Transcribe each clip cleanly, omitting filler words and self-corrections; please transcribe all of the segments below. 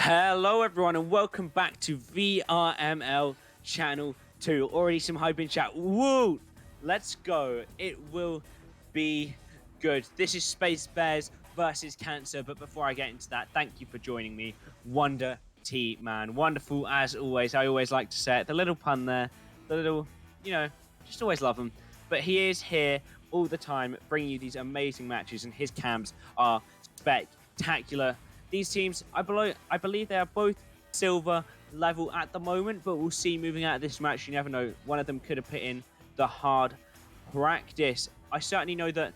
Hello everyone and welcome back to VRML Channel 2. Already some hype in chat. Woo! Let's go. It will be good. This is Space Bears versus Cancer, but before I get into that, thank you for joining me, Wonder T Man. Wonderful as always. I always like to say it. The little pun there, the little, just always love him. But he is here all the time, bringing you these amazing matches, and his cams are spectacular. These teams, I believe they are both silver level at the moment, but we'll see moving out of this match. You never know. One of them could have put in the hard practice. I certainly know that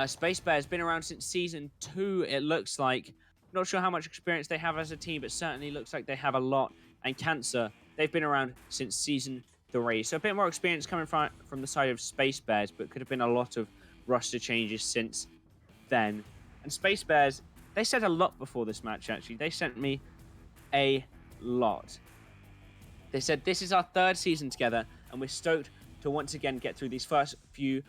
Space Bear has been around since Season 2, it looks like. Not sure how much experience they have as a team, but certainly looks like they have a lot. And Cancer, they've been around since Season 3. So a bit more experience coming from the side of Space Bears, but could have been a lot of roster changes since then. And Space Bears, they said a lot before this match, actually. They sent me a lot. They said, this is our third season together, and we're stoked to once again get through these first few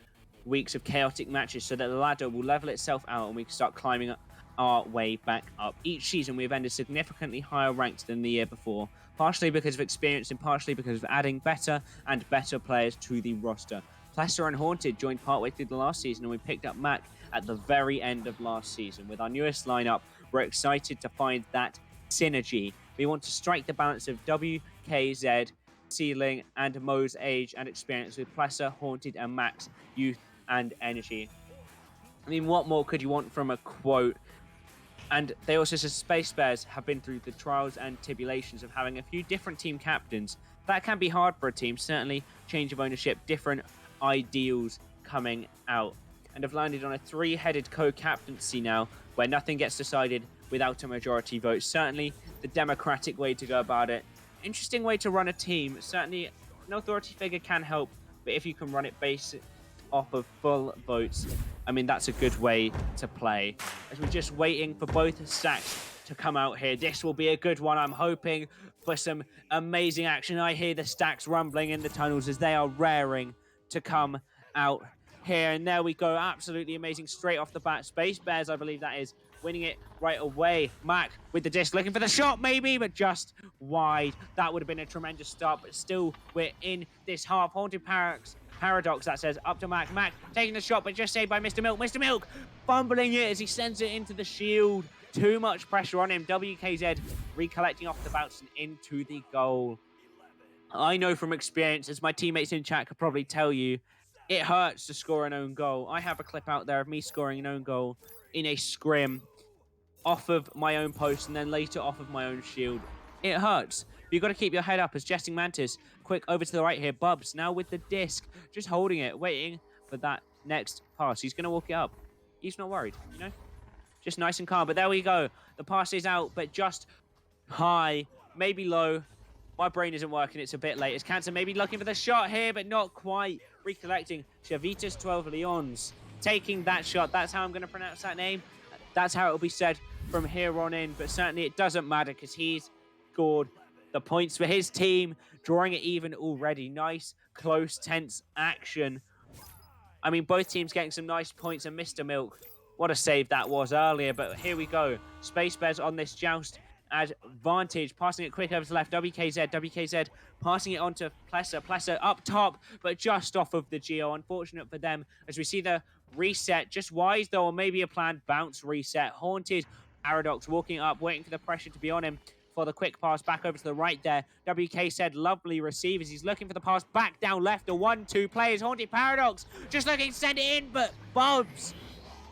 weeks of chaotic matches so that the ladder will level itself out and we can start climbing our way back up. Each season, we've ended significantly higher ranked than the year before, partially because of experience and partially because of adding better and better players to the roster. Plesser and Haunted joined partway through the last season, and we picked up Mac at the very end of last season. With our newest lineup, we're excited to find that synergy. We want to strike the balance of WKZ, Ceiling, and Mo's age and experience with Plesser, Haunted, and Mac's youth and energy. I mean, what more could you want from a quote? And they also said Space Bears have been through the trials and tribulations of having a few different team captains. That can be hard for a team, certainly change of ownership, different ideals coming out, and have landed on a three-headed co-captaincy now where nothing gets decided without a majority vote. Certainly the democratic way to go about it. Interesting way to run a team. Certainly an authority figure can help, but if you can run it based off of full votes, I mean, that's a good way to play. As we're just waiting for both stacks to come out here. This will be a good one. I'm hoping for some amazing action. I hear the stacks rumbling in the tunnels as they are raring to come out here, and there we go. Absolutely amazing straight off the bat. Space Bears, I believe that is, winning it right away. Mac with the disc, looking for the shot maybe, but just wide. That would have been a tremendous start, but still we're in this half. Haunted Paradox, that says up to Mac. Mac taking the shot, but just saved by Mr. Milk. Mr. Milk fumbling it as he sends it into the shield. Too much pressure on him. WKZ recollecting off the bounce and into the goal. I know from experience, as my teammates in chat could probably tell you, it hurts to score an own goal. I have a clip out there of me scoring an own goal in a scrim off of my own post and then later off of my own shield. It hurts. But you've got to keep your head up as Jesting Mantis, quick over to the right here. Bubs now with the disc, just holding it, waiting for that next pass. He's going to walk it up. He's not worried, you know? Just nice and calm. But there we go. The pass is out, but just high, maybe low. My brain isn't working. It's a bit late. It's Cancer maybe looking for the shot here, but not quite. Recollecting. Chavitas 12 Leons taking that shot. That's how I'm going to pronounce that name. That's how it will be said from here on in. But certainly it doesn't matter because he's scored the points for his team, drawing it even already. Nice, close, tense action. I mean, both teams getting some nice points, and Mr. Milk, what a save that was earlier. But here we go. Space Bears on this joust advantage, passing it quick over to the left. WKZ passing it on to Plesser up top, but just off of the Geo. Unfortunate for them as we see the reset, just wise though, or maybe a planned bounce reset. Haunted Paradox walking up, waiting for the pressure to be on him for the quick pass back over to the right there. WKZ lovely receivers. He's looking for the pass back down left. The 1-2 players. Haunted Paradox just looking to send it in, but Bobs.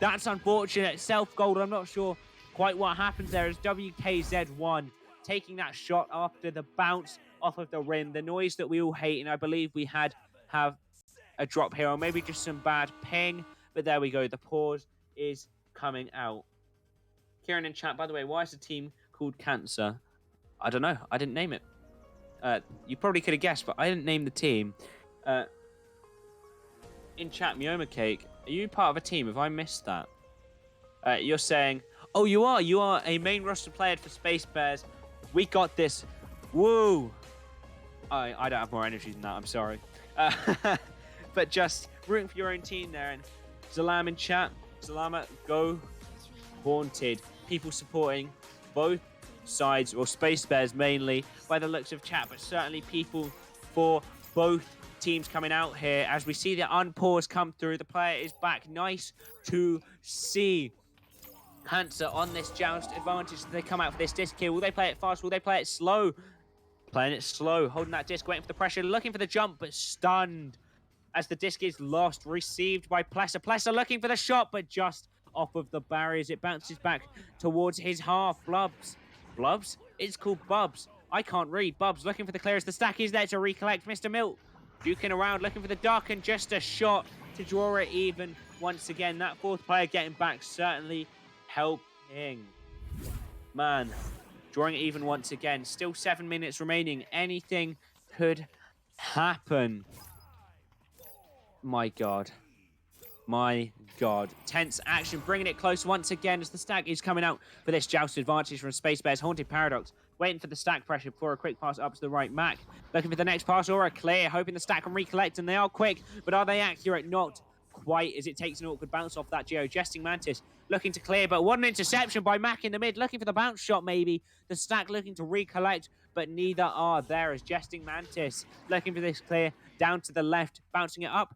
That's unfortunate. Self-goal. I'm not sure quite what happens there as WKZ1 taking that shot after the bounce off of the rim. The noise that we all hate, and I believe we have a drop here, or maybe just some bad ping. But there we go. The pause is coming out. Kieran in chat, by the way, why is the team called Cancer? I don't know. I didn't name it. You probably could have guessed, but I didn't name the team. In chat, Mioma Cake, are you part of a team? Have I missed that? You're saying, oh, you are. You are a main roster player for Space Bears. We got this. Woo. I don't have more energy than that. I'm sorry. But just rooting for your own team there. And Zalam in chat. Zalama, go Haunted. People supporting both sides, or Space Bears mainly, by the looks of chat, but certainly people for both teams coming out here. As we see the unpause come through, the player is back. Nice to see. Cancer on this joust advantage. They come out for this disc kill. Will they play it fast? Will they play it slow? Playing it slow, holding that disc, waiting for the pressure, looking for the jump, but stunned as the disc is lost, received by Plesser. Plesser looking for the shot, but just off of the barriers. It bounces back towards his half. Blubs. Blubs? It's called Bubs. I can't read. Bubs looking for the clear as the stack is there to recollect. Mr. Milk duking around, looking for the duck, and just a shot to draw it even once again. That fourth player getting back certainly helping. Man, drawing it even once again. Still 7 minutes remaining. Anything could happen. My God. My God. Tense action, bringing it close once again as the stack is coming out for this joust advantage from Space Bears. Haunted Paradox waiting for the stack pressure before a quick pass up to the right. Mac looking for the next pass or a clear, hoping the stack can recollect, and they are quick, but are they accurate? Not quite, as it takes an awkward bounce off that Geo. Jesting Mantis looking to clear, but one interception by Mac in the mid, looking for the bounce shot maybe. The stack looking to recollect, but neither are there as Jesting Mantis looking for this clear down to the left, bouncing it up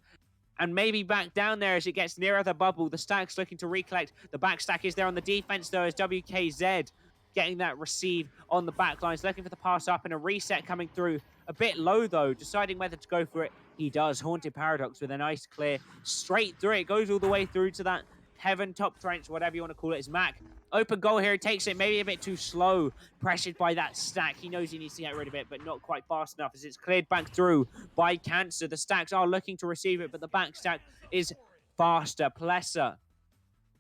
and maybe back down there as it gets nearer the bubble. The stack's looking to recollect. The back stack is there on the defense though as WKZ getting that receive on the back lines, looking for the pass up and a reset coming through. A bit low though, deciding whether to go for it. He does. Haunted Paradox with a nice clear straight through it. Goes all the way through to that heaven top trench, whatever you want to call it, is Mac. Open goal here. He takes it maybe a bit too slow. Pressured by that stack. He knows he needs to get rid of it, but not quite fast enough as it's cleared back through by Cancer. The stacks are looking to receive it, but the back stack is faster. Plesser,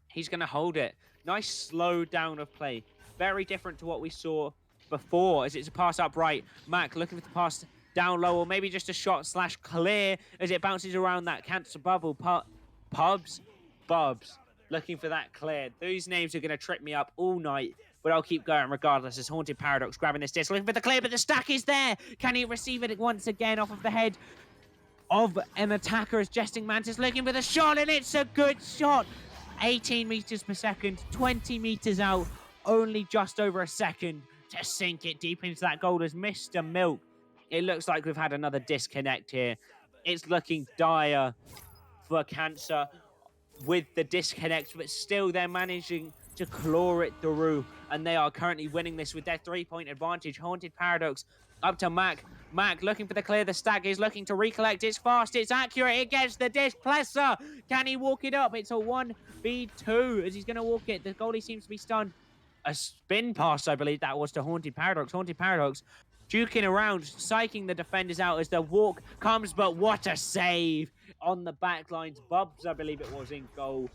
he's going to hold it. Nice slow down of play. Very different to what we saw before as it's a pass up right. Mac looking for the pass down low, or maybe just a shot slash clear as it bounces around that Cancer bubble. Bubs looking for that clear. These names are going to trip me up all night, but I'll keep going regardless as Haunted Paradox grabbing this disc, looking for the clear, but the stack is there. Can he receive it once again off of the head of an attacker as Jesting Mantis looking for the shot, and it's a good shot. 18 meters per second, 20 meters out, only just over a second to sink it deep into that goal as Mr. Milk. It looks like we've had another disconnect here. It's looking dire for Cancer with the disconnect, but still they're managing to claw it through, and they are currently winning this with their 3-point advantage. Haunted Paradox up to Mac. Mac looking for the clear. The stack is looking to recollect. It's fast. It's accurate. It gets the disc. Plesser, can he walk it up? It's a 1v2 as he's going to walk it. The goalie seems to be stunned. A spin pass, I believe that was to Haunted Paradox. Haunted Paradox duking around, psyching the defenders out as the walk comes, but what a save on the back lines. Bubs, I believe it was, in goal.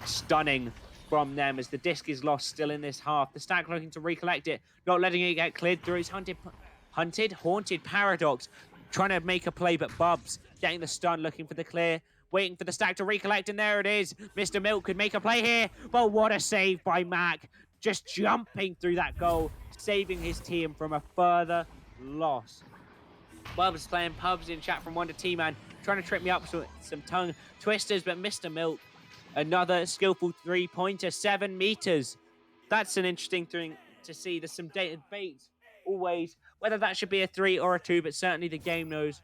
Stunning from them as the disc is lost still in this half. The stack looking to recollect it, not letting it get cleared through. It's Haunted Paradox trying to make a play, but Bubs getting the stun, looking for the clear, waiting for the stack to recollect, and there it is. Mr. Milk could make a play here, but what a save by Mac. Just jumping through that goal, saving his team from a further loss. Bubs playing pubs in chat from Wonder T-Man, trying to trip me up with some tongue twisters, but Mr. Milk, another skillful three-pointer, 7 meters. That's an interesting thing to see. There's some debate always whether that should be a 3 or a 2, but certainly the game knows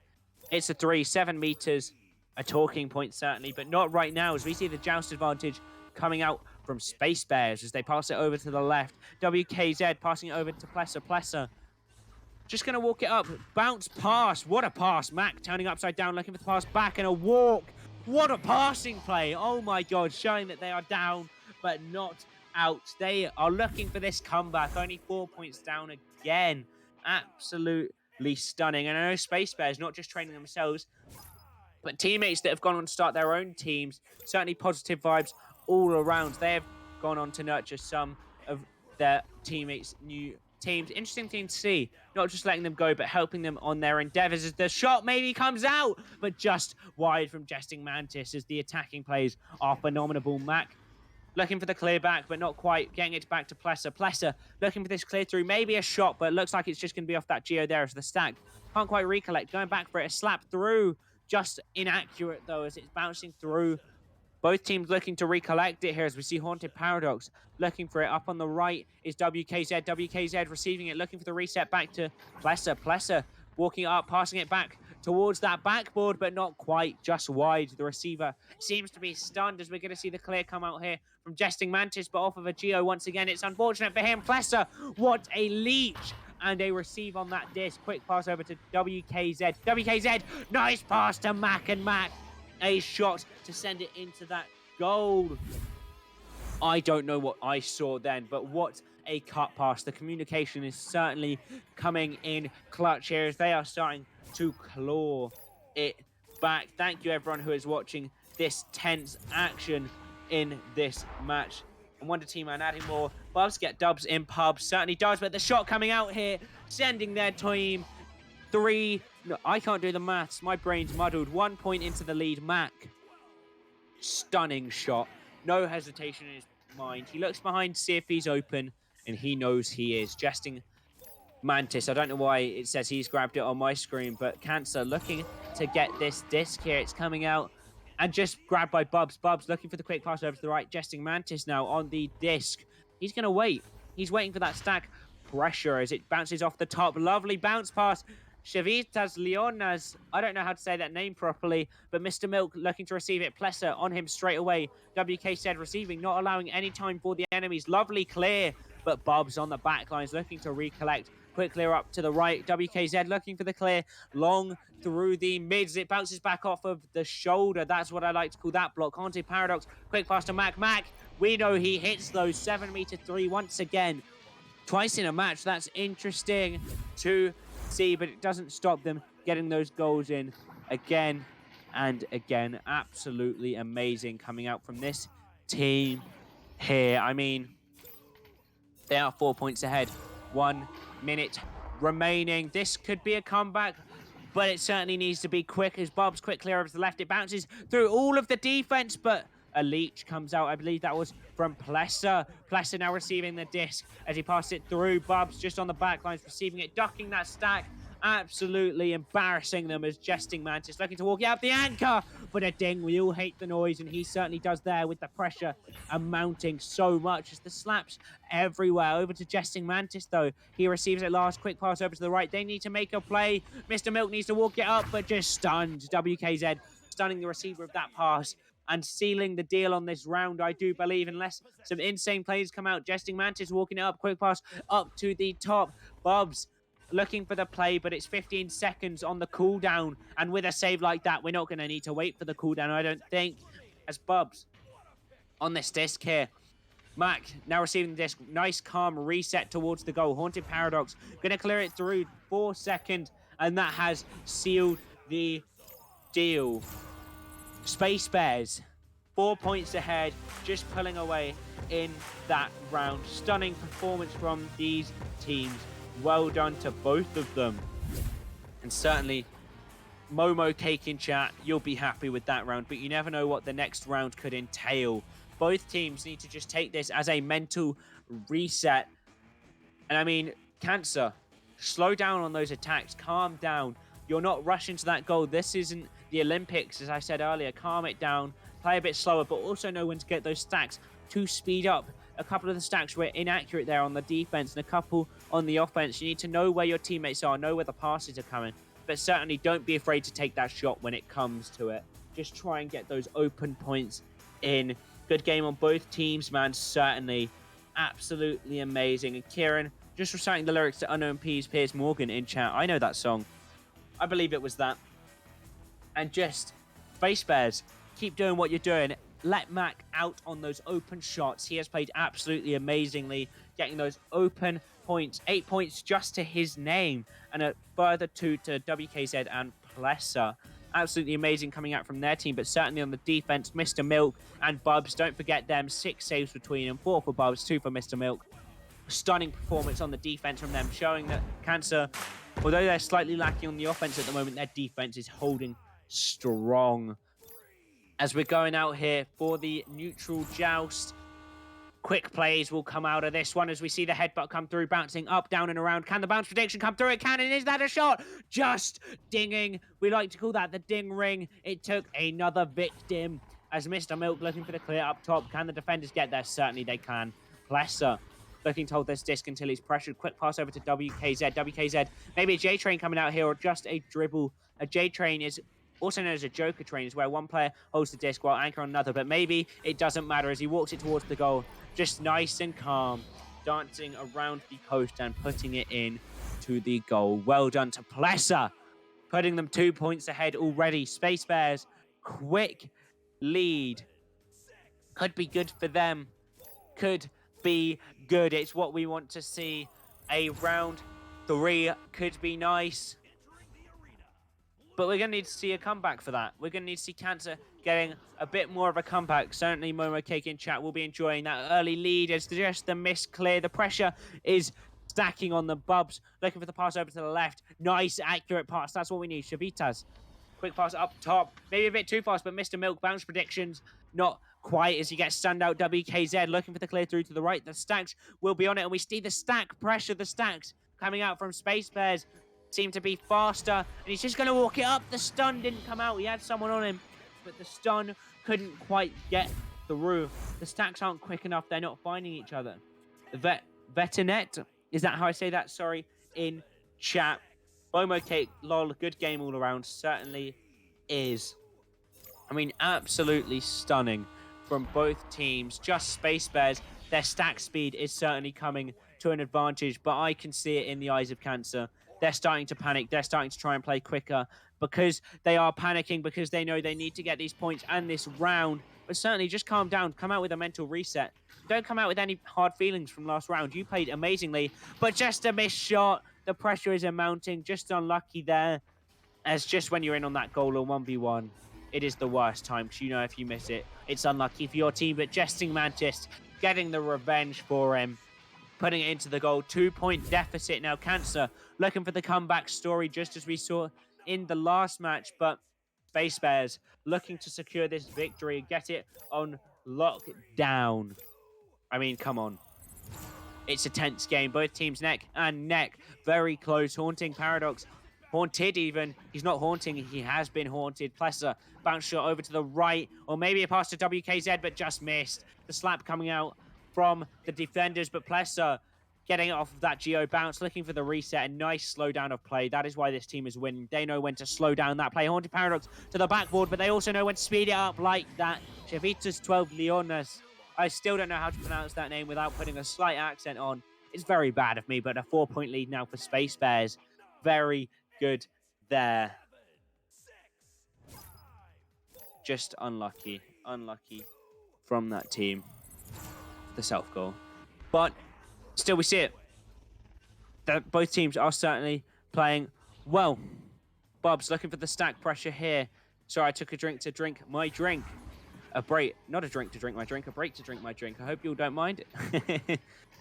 it's a 3. 7 meters, a talking point certainly, but not right now as we see the joust advantage coming out from Space Bears as they pass it over to the left. WKZ passing it over to Plesser. Plesser just going to walk it up. Bounce pass. What a pass. Mac turning upside down, looking for the pass back, and a walk. What a passing play. Oh my God, showing that they are down, but not out. They are looking for this comeback. Only 4 points down again. Absolutely stunning. And I know Space Bears not just training themselves, but teammates that have gone on to start their own teams. Certainly positive vibes all around. They have gone on to nurture some of their teammates' new teams. Interesting thing to see. Not just letting them go, but helping them on their endeavors as the shot maybe comes out, but just wide from Jesting Mantis as the attacking plays are phenomenal. Mac looking for the clear back, but not quite. Getting it back to Plesser. Plesser looking for this clear through. Maybe a shot, but it looks like it's just going to be off that Geo there as the stack. Can't quite recollect. Going back for it. A slap through. Just inaccurate, though, as it's bouncing through Both teams looking to recollect it here as we see Haunted Paradox looking for it. Up on the right is WKZ. WKZ receiving it, looking for the reset back to Plesser. Plesser walking up, passing it back towards that backboard, but not quite, just wide. The receiver seems to be stunned as we're going to see the clear come out here from Jesting Mantis, but off of a Geo once again. It's unfortunate for him. Plesser, what a leech! And a receive on that disc. Quick pass over to WKZ. WKZ, nice pass to Mac, and Mac, a shot to send it into that goal. I don't know what I saw then, but what a cut pass. The communication is certainly coming in clutch here as they are starting to claw it back. Thank you everyone who is watching this tense action in this match. And Wonder Team man adding more. Bubs get dubs in pubs. Certainly does, but the shot coming out here, sending their team 3. No, I can't do the maths. My brain's muddled. 1 point into the lead. Mac. Stunning shot. No hesitation in his mind. He looks behind to see if he's open, and he knows he is. Jesting Mantis. I don't know why it says he's grabbed it on my screen, but Cancer looking to get this disc here. It's coming out and just grabbed by Bubs. Bubs looking for the quick pass over to the right. Jesting Mantis now on the disc. He's going to wait. He's waiting for that stack pressure as it bounces off the top. Lovely bounce pass. Chavitas Leonas, I don't know how to say that name properly, but Mr. Milk looking to receive it. Plesser on him straight away. WK said receiving, not allowing any time for the enemies. Lovely clear, but Bubs on the back lines looking to recollect. Quick clear up to the right. WKZ looking for the clear. Long through the mids. It bounces back off of the shoulder. That's what I like to call that block. Haunted Paradox. Quick pass to Mac. Mac, we know he hits those 7-meter 3 once again. Twice in a match. That's interesting to see, but it doesn't stop them getting those goals in again and again. Absolutely amazing coming out from this team here. I mean, they are 4 points ahead. 1 minute remaining. This could be a comeback, but it certainly needs to be quick as Bob's quick clear over to the left. It bounces through all of the defense, but a leech comes out. I believe that was from Plesser. Plesser now receiving the disc as he passed it through. Bubs just on the back lines, receiving it, ducking that stack. Absolutely embarrassing them as Jesting Mantis looking to walk out the anchor, but a ding. We all hate the noise, and he certainly does there with the pressure amounting so much as the slaps everywhere. Over to Jesting Mantis, though. He receives it last. Quick pass over to the right. They need to make a play. Mr. Milk needs to walk it up, but just stunned. WKZ stunning the receiver of that pass and sealing the deal on this round, I do believe, unless some insane plays come out. Jesting Mantis walking it up. Quick pass up to the top. Bubs looking for the play, but it's 15 seconds on the cooldown. And with a save like that, we're not going to need to wait for the cooldown, I don't think. As Bubs on this disc here. Mac now receiving the disc. Nice, calm reset towards the goal. Haunted Paradox going to clear it through 4 seconds, and that has sealed the deal. Space Bears, 4 points ahead, just pulling away in that round. Stunning performance from these teams. Well done to both of them. And certainly, Momo Cake in chat, you'll be happy with that round, but you never know what the next round could entail. Both teams need to just take this as a mental reset. And I mean, Cancer, slow down on those attacks, calm down. You're not rushing to that goal. This isn't the Olympics, as I said earlier. Calm it down, play a bit slower, but also know when to get those stacks to speed up. A couple of the stacks were inaccurate there on the defense and a couple on the offense. You need to know where your teammates are, know where the passes are coming, but certainly don't be afraid to take that shot when it comes to it. Just try and get those open points in. Good game on both teams, man, certainly. Absolutely amazing. And Kieran, just reciting the lyrics to Unknown P's Piers Morgan in chat. I know that song. I believe it was that. And just, Space Bears, keep doing what you're doing. Let Mac out on those open shots. He has played absolutely amazingly, getting those open points. 8 points just to his name, and a further 2 to WKZ and Plesser. Absolutely amazing coming out from their team, but certainly on the defense, Mr. Milk and Bubs, don't forget them. 6 saves between them, 4 for Bubs, 2 for Mr. Milk. Stunning performance on the defense from them, showing that Cancer, although they're slightly lacking on the offense at the moment, their defense is holding strong. As we're going out here for the neutral joust, quick plays will come out of this one as we see the headbutt come through, bouncing up, down, and around. Can the bounce prediction come through? It can, and is that a shot? Just dinging. We like to call that the ding ring. It took another victim as Mr. Milk looking for the clear up top. Can the defenders get there? Certainly they can. Plesser looking to hold this disc until he's pressured. Quick pass over to WKZ. WKZ, maybe a J train coming out here or just a dribble. A J train is also known as a Joker train, is where one player holds the disc while anchor on another, but maybe it doesn't matter as he walks it towards the goal. Just nice and calm, dancing around the coast and putting it in to the goal. Well done to Plesser, putting them 2 points ahead already. Space Bears, quick lead. Could be good for them. Could be good. It's what we want to see. A round 3 could be nice. But we're going to need to see a comeback for that. We're going to need to see Cancer getting a bit more of a comeback. Certainly, Momo Cake in chat will be enjoying that early lead. It's just the miss clear. The pressure is stacking on the Bubs. Looking for the pass over to the left. Nice, accurate pass. That's what we need. Shavitas. Quick pass up top. Maybe a bit too fast, but Mr. Milk bounce predictions. Not quite as he gets stand out. WKZ looking for the clear through to the right. The stacks will be on it. And we see the stack pressure. The stacks coming out from Space Bears seem to be faster, and he's just going to walk it up. The stun didn't come out. He had someone on him, but the stun couldn't quite get through. The stacks aren't quick enough. They're not finding each other. Vetinet, is that how I say that? Sorry, in chat. Momo Cake, lol, good game all around. Certainly is. I mean, absolutely stunning from both teams. Just Space Bears, their stack speed is certainly coming to an advantage, but I can see it in the eyes of Cancer. They're starting to panic. They're starting to try and play quicker because they are panicking, because they know they need to get these points and this round. But certainly just calm down. Come out with a mental reset. Don't come out with any hard feelings from last round. You played amazingly, but just a missed shot. The pressure is mounting. Just unlucky there. As just when you're in on that goal or 1v1, it is the worst time because you know if you miss it, it's unlucky for your team. But Jesting Mantis getting the revenge for him, putting it into the goal. 2-point deficit now. Cancer looking for the comeback story just as we saw in the last match. But Space Bears looking to secure this victory, get it on lockdown. I mean, come on. It's a tense game. Both teams neck and neck. Very close. Haunting Paradox. Haunted even. He's not haunting. He has been haunted. Plesser bounce shot over to the right. Or maybe a pass to WKZ, but just missed. The slap coming out from the defenders, but Plesser getting it off of that Geo bounce, looking for the reset. A nice slowdown of play. That is why this team is winning. They know when to slow down that play. Haunted Paradox to the backboard, but they also know when to speed it up like that. Chavitas 12 Leonas. I still don't know how to pronounce that name without putting a slight accent on. It's very bad of me, but a 4-point lead now for Space Bears. Very good there. Just unlucky. Unlucky from that team. The self-goal. But still, we see it. Both teams are certainly playing well. Bubs looking for the stack pressure here. Sorry, I took a drink to drink my drink. A break, not a drink to drink my drink, a break to drink my drink. I hope you all don't mind.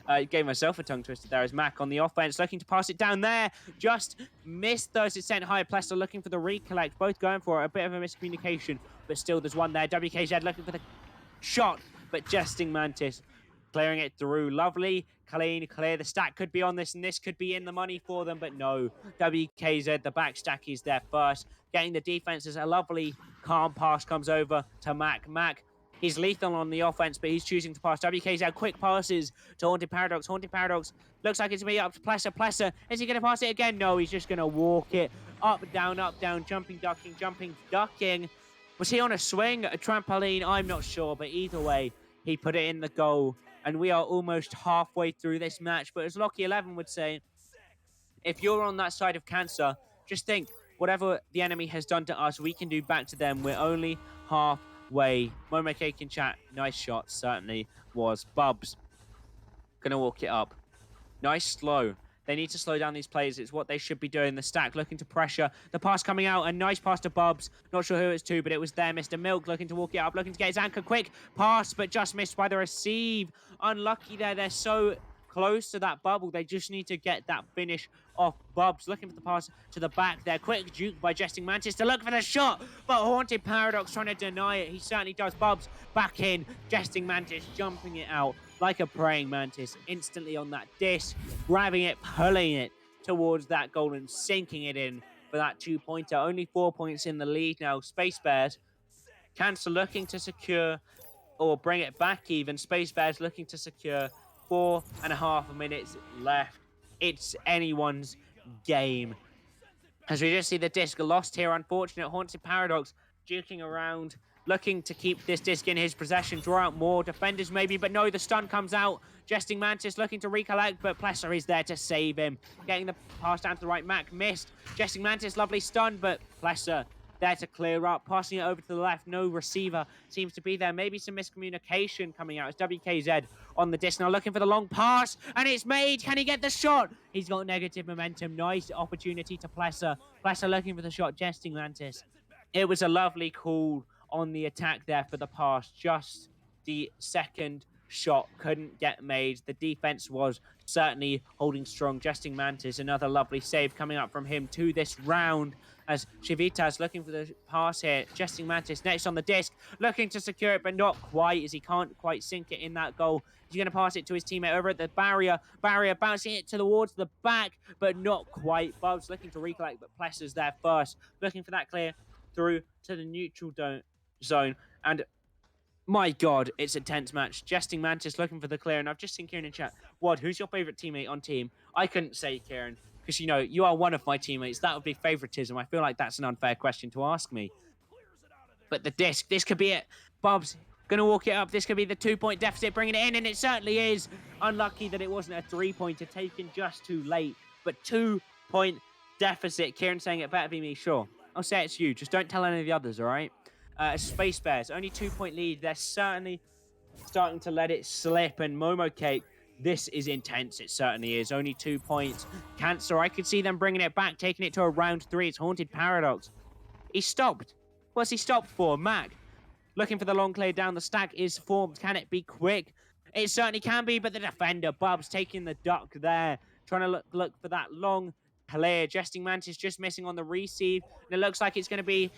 I gave myself a tongue twister there as Mac on the offense, looking to pass it down there. Just missed those. It's sent high. Plesser looking for the recollect. Both going for it. A bit of a miscommunication, but still there's one there. WKZ looking for the shot, but Jesting Mantis clearing it through. Lovely, clean, clear. The stack could be on this, and this could be in the money for them, but no. WKZ, the back stack is there first. Getting the defenses. A lovely, calm pass comes over to Mac. Mac, he's lethal on the offense, but he's choosing to pass. WKZ, quick passes to Haunted Paradox. Haunted Paradox looks like it's going to be up to Plesser. Plesser, is he going to pass it again? No, he's just going to walk it. Up, down, jumping, ducking. Was he on a swing, a trampoline? I'm not sure, but either way, he put it in the goal. And we are almost halfway through this match. But as Lockie11 would say, if you're on that side of Cancer, just think, whatever the enemy has done to us, we can do back to them. We're only halfway. Momo Cake in chat, nice shot, certainly was. Bubs, gonna walk it up. Nice slow. They need to slow down these players. It's what they should be doing. The stack looking to pressure. The pass coming out. A nice pass to Bubs. Not sure who it's to, but it was there. Mr. Milk looking to walk it up. Looking to get his anchor. Quick pass, but just missed by the receive. Unlucky there. They're so close to that bubble. They just need to get that finish off. Bubs looking for the pass to the back there. Quick juke by Jesting Mantis to look for the shot, but Haunted Paradox trying to deny it. He certainly does. Bubs back in. Jesting Mantis jumping it out like a praying mantis, instantly on that disc, grabbing it, pulling it towards that goal and sinking it in for that 2-pointer. Only 4 points in the lead now. Space Bears Cancer looking to secure or bring it back even. Space Bears looking to secure 4.5 minutes left. It's anyone's game. As we just see the disc lost here, unfortunate. Haunted Paradox juking around, looking to keep this disc in his possession, draw out more defenders maybe, but no, the stun comes out. Jesting Mantis looking to recollect, but Plesser is there to save him. Getting the pass down to the right, Mac missed. Jesting Mantis, lovely stun, but Plesser there to clear up, passing it over to the left. No receiver seems to be there. Maybe some miscommunication coming out. It's WKZ on the disc now, looking for the long pass, and it's made. Can he get the shot? He's got negative momentum. Nice opportunity to Plesser. Plesser looking for the shot. Jesting Mantis. It was a lovely call on the attack there for the pass. Just the second shot couldn't get made. The defense was certainly holding strong. Jesting Mantis, another lovely save coming up from him to this round as Shivitas looking for the pass here. Jesting Mantis next on the disc, looking to secure it, but not quite, as he can't quite sink it in that goal. He's going to pass it to his teammate over at the barrier. Barrier bouncing it towards the back, but not quite. Bubs looking to recollect, but Plesser's there first, looking for that clear through to the neutral zone. And my God, it's a tense match. Jesting Mantis looking for the clear, and I've just seen Kieran in chat. Wad, who's your favorite teammate on team? I couldn't say Kieran, because, you know, you are one of my teammates. That would be favoritism. I feel like that's an unfair question to ask me. But the disc, this could be it. Bubs going to walk it up. This could be the 2-point deficit, bringing it in, and it certainly is. Unlucky that it wasn't a 3-pointer taken just too late. But 2-point deficit. Kieran saying it better be me, sure. I'll say it's you. Just don't tell any of the others, all right? Space Bears, only 2-point lead. They're certainly starting to let it slip. And Momo Cake, this is intense. It certainly is. Only 2 points. Cancer, I could see them bringing it back, taking it to a round 3. It's Haunted Paradox. He stopped. What's he stopped for? Mac, looking for the long clear down. The stack is formed. Can it be quick? It certainly can be, but the defender, Bubs, taking the duck there. Trying to look for that long clear. Jesting Mantis just missing on the receive. And it looks like it's going to be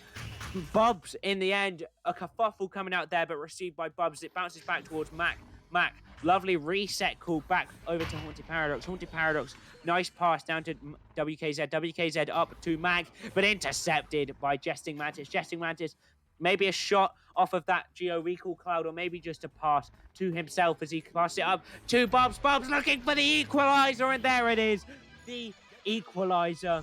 Bubs in the end. A kerfuffle coming out there, but received by Bubs. It bounces back towards Mac. Mac, lovely reset call back over to Haunted Paradox. Haunted Paradox, nice pass down to WKZ. WKZ up to Mac, but intercepted by Jesting Mantis. Jesting Mantis, maybe a shot off of that Geo recall cloud, or maybe just a pass to himself as he passes it up to Bubs. Bubs looking for the equalizer, and there it is. The equalizer.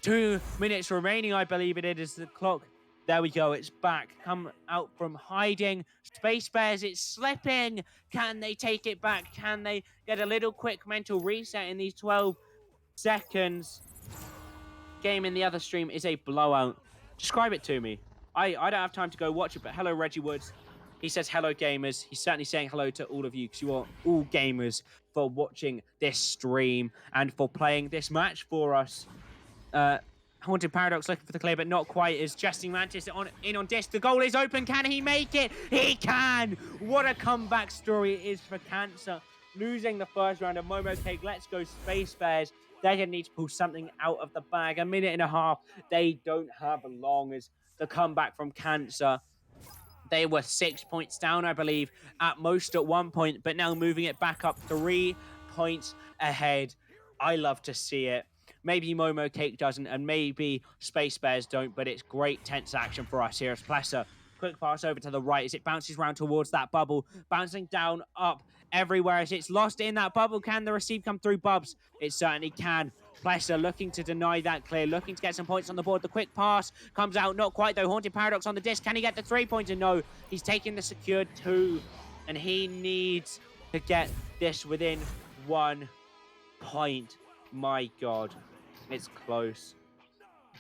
2 minutes remaining, I believe it is. The clock, there we go, it's back. Come out from hiding. Space Bears, it's slipping. Can they take it back? Can they get a little quick mental reset in these 12 seconds? Game in the other stream is a blowout. Describe it to me. I don't have time to go watch it, but hello, Reggie Woods. He says, hello, gamers. He's certainly saying hello to all of you, because you are all gamers, for watching this stream and for playing this match for us. Haunted Paradox looking for the clear, but not quite. As Jesting Mantis in on disc. The goal is open. Can he make it? He can! What a comeback story it is for Cancer. Losing the first round of Momo Cake. Let's go Space Bears. They're going to need to pull something out of the bag. 1.5 minutes. They don't have long as the comeback from Cancer. They were 6 points down, I believe, at most at one point, but now moving it back up 3 points ahead. I love to see it. Maybe Momo Cake doesn't, and maybe Space Bears don't, but it's great tense action for us here as Plesser. Quick pass over to the right as it bounces round towards that bubble, bouncing down, up, everywhere as it's lost in that bubble. Can the receive come through Bubs? It certainly can. Plesser looking to deny that clear, looking to get some points on the board. The quick pass comes out, not quite though. Haunted Paradox on the disc. Can he get the 3-pointer? No, he's taking the secured 2, and he needs to get this within 1 point. My God, it's close.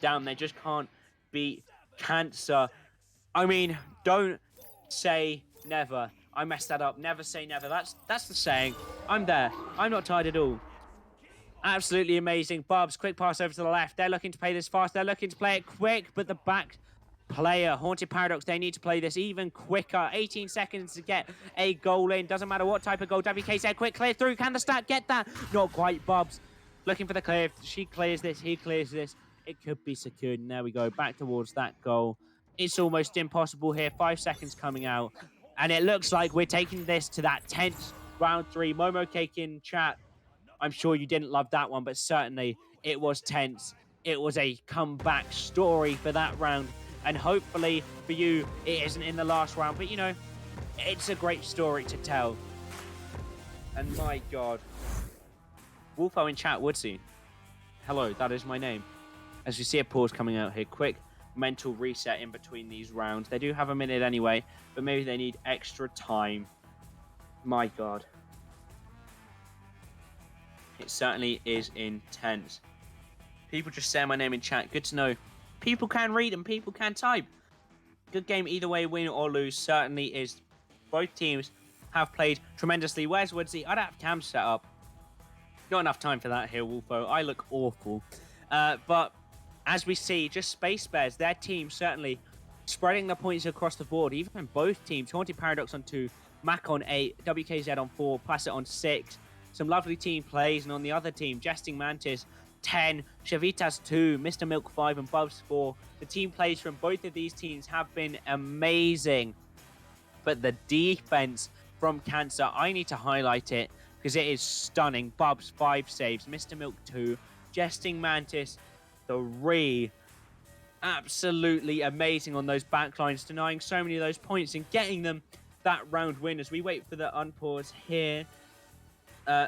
Damn, they just can't beat Cancer. I mean, don't say never. I messed that up. Never say never. That's the saying. I'm there. I'm not tired at all. Absolutely amazing. Bubs, quick pass over to the left. They're looking to play this fast. They're looking to play it quick, but the back player, Haunted Paradox, they need to play this even quicker. 18 seconds to get a goal in. Doesn't matter what type of goal. WKZ, quick clear through. Can the stat get that? Not quite. Bubs looking for the clear. If she clears this, he clears this. It could be secured. And there we go. Back towards that goal. It's almost impossible here. 5 seconds coming out. And it looks like we're taking this to that tense round 3. Momo Cake in chat. I'm sure you didn't love that one, but certainly it was tense. It was a comeback story for that round. And hopefully for you, it isn't in the last round. But, you know, it's a great story to tell. And my God. Wolfo in chat, Woodsy. Hello, that is my name. As you see a pause coming out here, quick mental reset in between these rounds. They do have a minute anyway, but maybe they need extra time. My God. It certainly is intense. People just say my name in chat. Good to know. People can read and people can type. Good game either way, win or lose, certainly is. Both teams have played tremendously. Where's Woodsy? I don't have cam set up. Not enough time for that here, Wolfo. I look awful. But as we see, just Space Bears, their team certainly spreading the points across the board. Even both teams, Haunted Paradox on 2, Mac on 8, WKZ on 4, Placid on 6. Some lovely team plays. And on the other team, Jesting Mantis 10, Chavitas 2, Mr. Milk 5, and Bubs 4. The team plays from both of these teams have been amazing. But the defense from Cancer, I need to highlight it because it is stunning. Bubs 5 saves, Mr. Milk 2, Jesting Mantis 3. Absolutely amazing on those backlines, denying so many of those points and getting them that round win as we wait for the unpause here.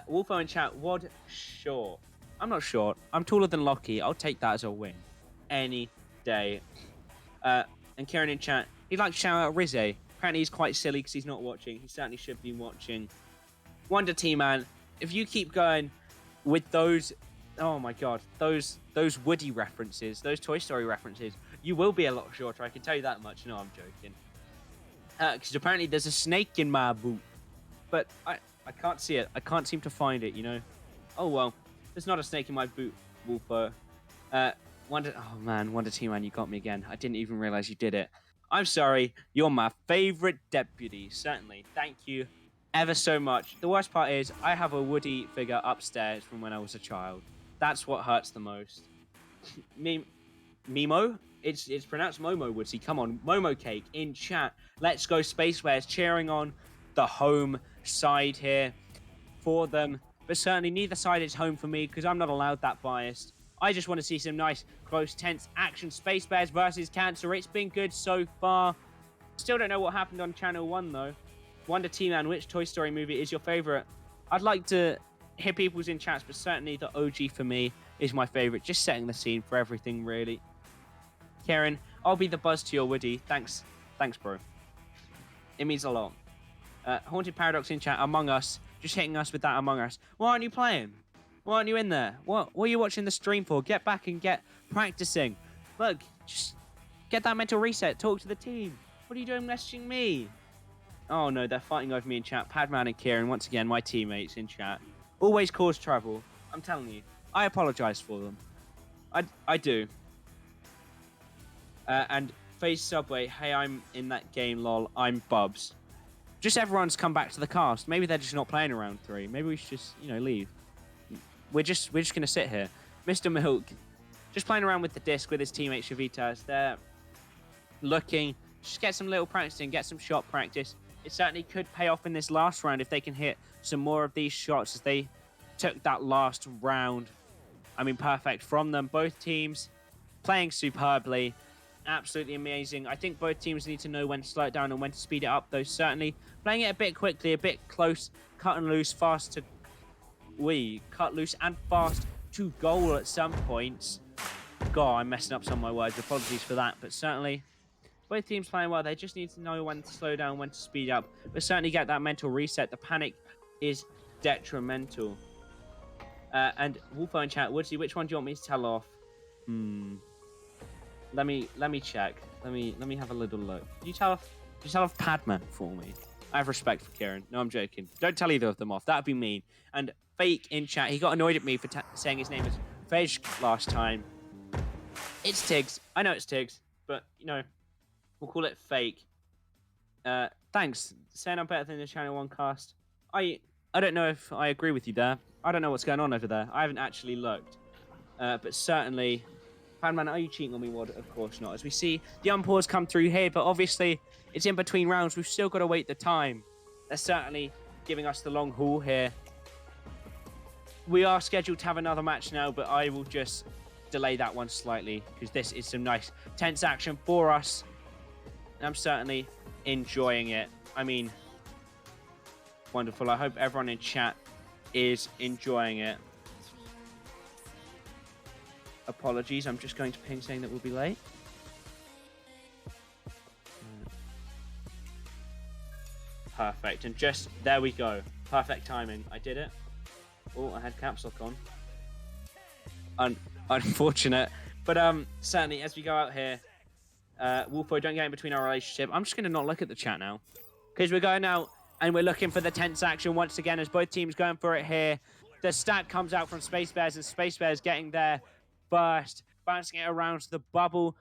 Wolfo in chat, Wad short. I'm not short. I'm taller than Lockie. I'll take that as a win any day. And Kieran in chat, he'd like to shout out Rizze. Apparently he's quite silly because he's not watching. He certainly should be watching. Wonder Team, man. If you keep going with those, oh my God, those Woody references, those Toy Story references, you will be a lot shorter. I can tell you that much. No, I'm joking. Because apparently there's a snake in my boot. But I can't see it. I can't seem to find it, you know. Oh, well. There's not a snake in my boot, Wolfo. Wonder Team, man, you got me again. I didn't even realize you did it. I'm sorry. You're my favorite deputy. Certainly. Thank you ever so much. The worst part is I have a Woody figure upstairs from when I was a child. That's what hurts the most. Mimo? It's pronounced Momo, Woodsy. Come on. Momo Cake in chat. Let's go Space Bears cheering on the home side here for them. But certainly neither side is home for me because I'm not allowed that biased. I just want to see some nice, close, tense action. Space Bears versus Cancer. It's been good so far. Still don't know what happened on Channel 1, though. Wonder Team, man, which Toy Story movie is your favorite? I'd like to hear people's in chats, but certainly the OG for me is my favorite. Just setting the scene for everything, really. Karen, I'll be the buzz to your Woody. Thanks, bro. It means a lot. Haunted Paradox in chat. Among Us. Just hitting us with that Among Us. Why aren't you playing? Why aren't you in there? What are you watching the stream for? Get back and get practicing. Look, just get that mental reset. Talk to the team. What are you doing messaging me? Oh no, they're fighting over me in chat. Padman and Kieran, once again, my teammates in chat. Always cause trouble. I'm telling you. I apologize for them. I do. And Phase Subway, hey, I'm in that game, lol. I'm Bubs. Just everyone's come back to the cast. Maybe they're just not playing around 3. Maybe we should just, you know, leave. We're just gonna sit here. Mr. Milk, just playing around with the disc with his teammate Chavitas. They're looking, just get some little practice in, get some shot practice. It certainly could pay off in this last round if they can hit some more of these shots as they took that last round. I mean, perfect from them. Both teams playing superbly. Absolutely amazing. I think both teams need to know when to slow it down and when to speed it up, though. Certainly playing it a bit quickly, a bit close, cut and loose, fast to... cut loose and fast to goal at some points. God, I'm messing up some of my words. Apologies for that. But certainly, both teams playing well. They just need to know when to slow down, when to speed up. But certainly get that mental reset. The panic is detrimental. And Wolfo in chat, Woodsy, which one do you want me to tell off? Let me check. Let me have a little look. Can you tell off Padman for me? I have respect for Kieran. No, I'm joking. Don't tell either of them off. That'd be mean. And Fake in chat, he got annoyed at me for saying his name is Fej last time. It's Tiggs. I know it's Tiggs, but you know, we'll call it Fake. Thanks. Saying I'm better than the Channel 1 cast. I don't know if I agree with you there. I don't know what's going on over there. I haven't actually looked. But certainly, Padman, are you cheating on me, Wad? Of course not. As we see the unpause come through here, but obviously it's in between rounds. We've still got to wait the time. They're certainly giving us the long haul here. We are scheduled to have another match now, but I will just delay that one slightly because this is some nice tense action for us. And I'm certainly enjoying it. I mean, wonderful. I hope everyone in chat is enjoying it. Apologies, I'm just going to ping saying that we'll be late. Perfect, and just there we go. Perfect timing. I did it. Oh, I had caps lock on. Unfortunate, but certainly as we go out here, Wolfo, don't get in between our relationship. I'm just gonna not look at the chat now because we're going out and we're looking for the tense action once again as both teams going for it here. The stack comes out from Space Bears and Space Bears getting there first, bouncing it around the bubble.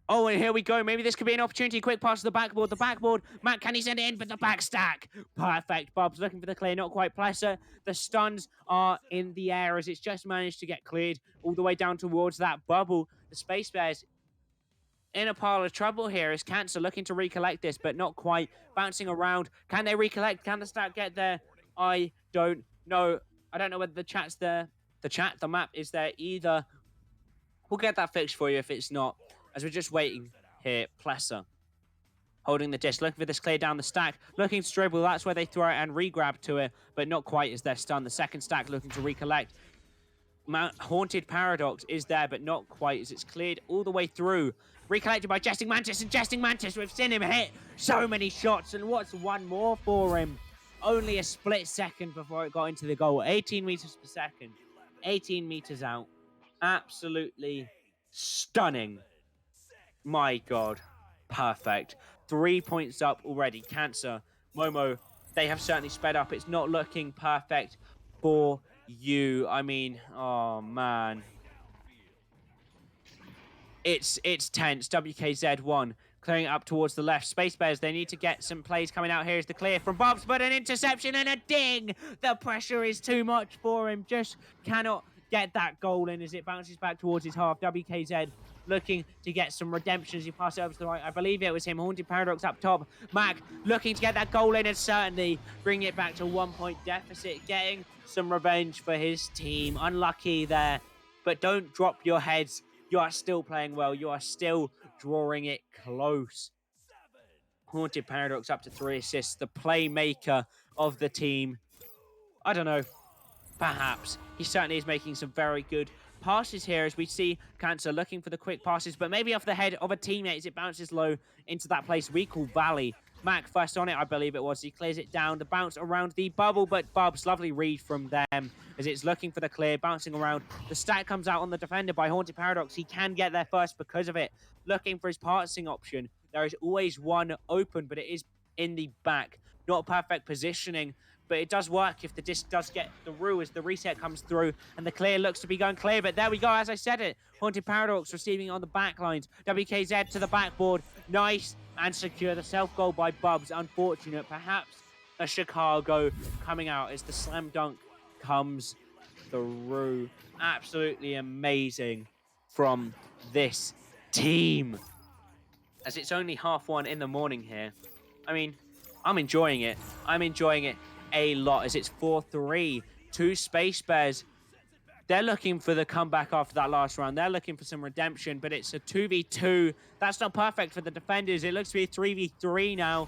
Oh, and here we go. Maybe this could be an opportunity. Quick pass to the backboard. The backboard. Matt, can he send it in for the back stack? Perfect. Bob's looking for the clear. Not quite Plesser. The stuns are in the air as it's just managed to get cleared all the way down towards that bubble. The Space Bears in a pile of trouble here as Cancer looking to recollect this, but not quite. Bouncing around. Can they recollect? Can the stack get there? I don't know. I don't know whether the chat's there. The map is there either. We'll get that fixed for you if it's not. As we're just waiting here, Plesser holding the disc, looking for this clear down the stack, looking to dribble. That's where they throw it and re-grab to it, but not quite as they're stunned. The second stack looking to recollect. Haunted Paradox is there, but not quite as it's cleared all the way through. Recollected by Jesting Mantis, and Jesting Mantis, we've seen him hit so many shots, and what's one more for him? Only a split second before it got into the goal. 18 meters per second. 18 meters out. Absolutely stunning. My God. Perfect. 3 points up already. Cancer, Momo, they have certainly sped up. It's not looking perfect for you. I mean, oh, man. It's tense. WKZ1 clearing it up towards the left. Space Bears, they need to get some plays coming out. Here's the clear from Bobs, but an interception and a ding. The pressure is too much for him. Just cannot get that goal in as it bounces back towards his half. WKZ looking to get some redemption as he passes it over to the right. I believe it was him. Haunted Paradox up top. Mac looking to get that goal in and certainly bring it back to 1 point deficit, getting some revenge for his team. Unlucky there, but don't drop your heads. You are still playing well. You are still drawing it close. Haunted Paradox up to 3 assists. The playmaker of the team. I don't know. Perhaps. He certainly is making some very good passes here as we see Cancer looking for the quick passes, but maybe off the head of a teammate as it bounces low into that place we call Valley. Mac first on it, I believe it was. He clears it down. The bounce around the bubble, but Bubs, lovely read from them as it's looking for the clear, bouncing around. The stack comes out on the defender by Haunted Paradox. He can get there first because of it. Looking for his passing option. There is always one open, but it is in the back. Not perfect positioning, but it does work if the disc does get through as the reset comes through and the clear looks to be going clear. But there we go, as I said it. Haunted Paradox receiving it on the back lines. WKZ to the backboard. Nice and secure. The self-goal by Bubs. Unfortunate. Perhaps a Chicago coming out as the slam dunk comes through. Absolutely amazing from this team. As it's only 1:30 in the morning here. I mean, I'm enjoying it. I'm enjoying it a lot as it's 4-3 to Space Bears. They're looking for the comeback after that last round. They're looking for some redemption, but it's a 2v2. That's not perfect for the defenders. It looks to be a 3v3 now.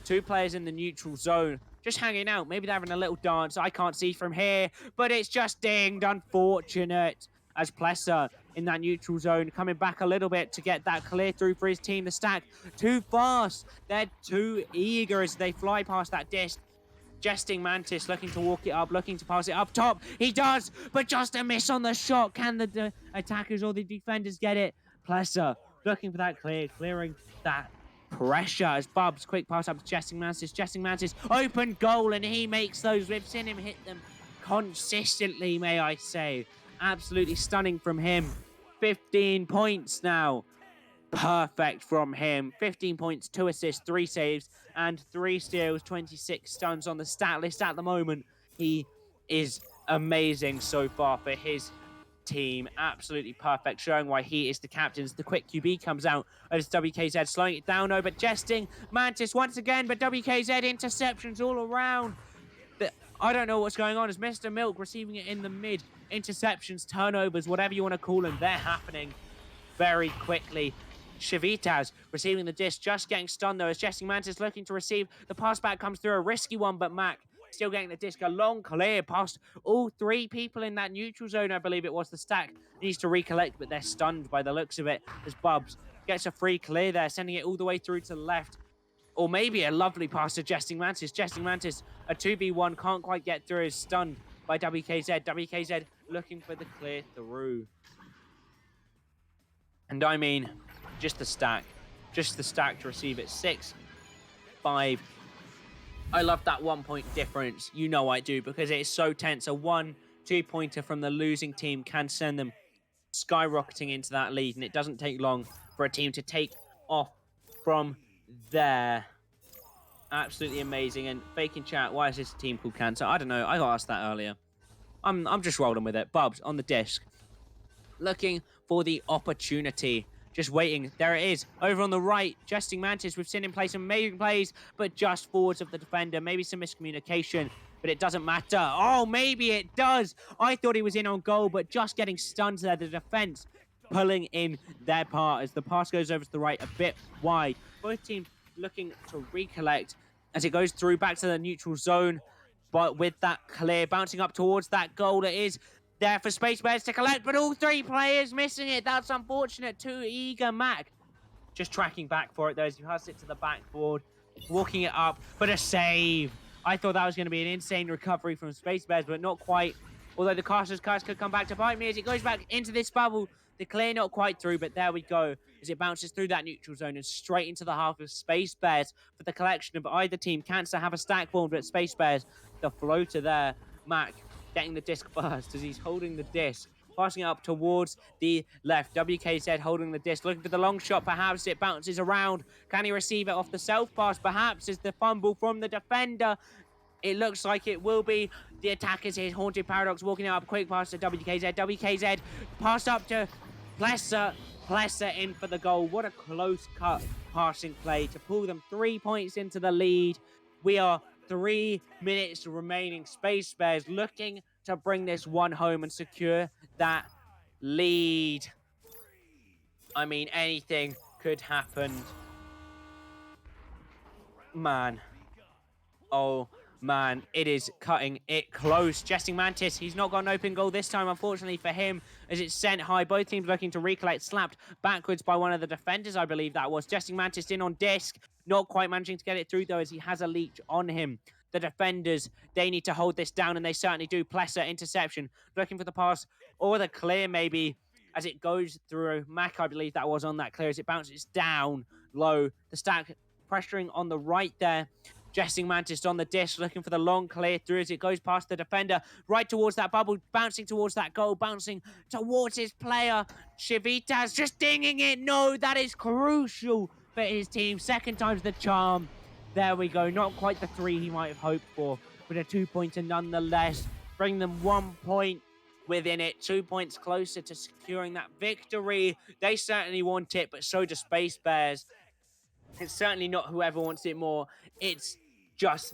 2 players in the neutral zone, just hanging out. Maybe they're having a little dance. I can't see from here, but it's just dinged. Unfortunate as Plesser in that neutral zone, coming back a little bit to get that clear through for his team. The stack too fast. They're too eager as they fly past that disc. Jesting Mantis looking to walk it up, looking to pass it up top. He does, but just a miss on the shot. Can the attackers or the defenders get it? Plesser looking for that clear, clearing that pressure as Bubs quick pass up to Jesting Mantis. Jesting Mantis open goal and he makes those. We've seen him hit them consistently, may I say. Absolutely stunning from him. 15 points now. Perfect from him. 15 points, 2 assists, 3 saves, and 3 steals, 26 stuns on the stat list at the moment. He is amazing so far for his team. Absolutely perfect, showing why he is the captain. As the quick QB comes out as WKZ slowing it down over Jesting Mantis once again, but WKZ interceptions all around. I don't know what's going on as Mr. Milk receiving it in the mid interceptions, turnovers, whatever you want to call them, they're happening very quickly. Civitas receiving the disc, just getting stunned though as Jesting Mantis looking to receive. The pass back comes through, a risky one, but Mac still getting the disc. A long clear past all three people in that neutral zone, I believe it was. The stack needs to recollect, but they're stunned by the looks of it as Bubs gets a free clear there, sending it all the way through to the left. Or maybe a lovely pass to Jesting Mantis. Jesting Mantis, a 2v1, can't quite get through, is stunned by WKZ. WKZ looking for the clear through. And I mean, just the stack to receive it. 6-5. I love that 1 point difference. You know I do, because it is so tense. A 1-2 pointer from the losing team can send them skyrocketing into that lead, and it doesn't take long for a team to take off from there. Absolutely amazing. And faking chat, why is this team called Cancer? I don't know. I got asked that earlier. I'm just rolling with it. Bubs on the disc, looking for the opportunity. Just waiting. There it is. Over on the right, Jesting Mantis, we've seen him play some amazing plays, but just forwards of the defender. Maybe some miscommunication, but it doesn't matter. Oh, maybe it does. I thought he was in on goal, but just getting stunned there. The defense pulling in their part as the pass goes over to the right, a bit wide. Both teams looking to recollect as it goes through back to the neutral zone, but with that clear, bouncing up towards that goal. It is there for Space Bears to collect, but all three players missing it. That's unfortunate. Too eager. Mac just tracking back for it, though, as he has it to the backboard, walking it up, but a save. I thought that was going to be an insane recovery from Space Bears, but not quite. Although the caster's curse could come back to bite me as it goes back into this bubble. The clear not quite through, but there we go as it bounces through that neutral zone and straight into the half of Space Bears for the collection of either team. Cancer have a stack formed, but Space Bears, the floater there. Mac getting the disc first as he's holding the disc, passing it up towards the left. WKZ holding the disc, looking for the long shot. Perhaps it bounces around. Can he receive it off the self pass? Perhaps is the fumble from the defender. It looks like it will be. The attackers here, Haunted Paradox walking out, quick pass to WKZ. WKZ pass up to Plesser. Plesser in for the goal. What a close cut passing play to pull them 3 points into the lead. We are 3 minutes remaining. Space Bears looking to bring this one home and secure that lead. I mean, anything could happen. Man. Oh, man, it is cutting it close. Jesting Mantis, he's not got an open goal this time, unfortunately for him, as it's sent high. Both teams looking to recollect, slapped backwards by one of the defenders, I believe that was. Jesting Mantis in on disc, not quite managing to get it through, though, as he has a leech on him. The defenders, they need to hold this down, and they certainly do. Plesser, interception, looking for the pass, or the clear, maybe, as it goes through. Mac, I believe that was on that clear, as it bounces down low. The stack pressuring on the right there. Jesting Mantis on the disc, looking for the long clear through as it goes past the defender, right towards that bubble, bouncing towards that goal, bouncing towards his player. Civitas just dinging it. No, that is crucial for his team. Second time's the charm. There we go. Not quite the 3 he might have hoped for, but a 2-pointer nonetheless. Bring them 1 point within it, 2 points closer to securing that victory. They certainly want it, but so do Space Bears. It's certainly not whoever wants it more. It's just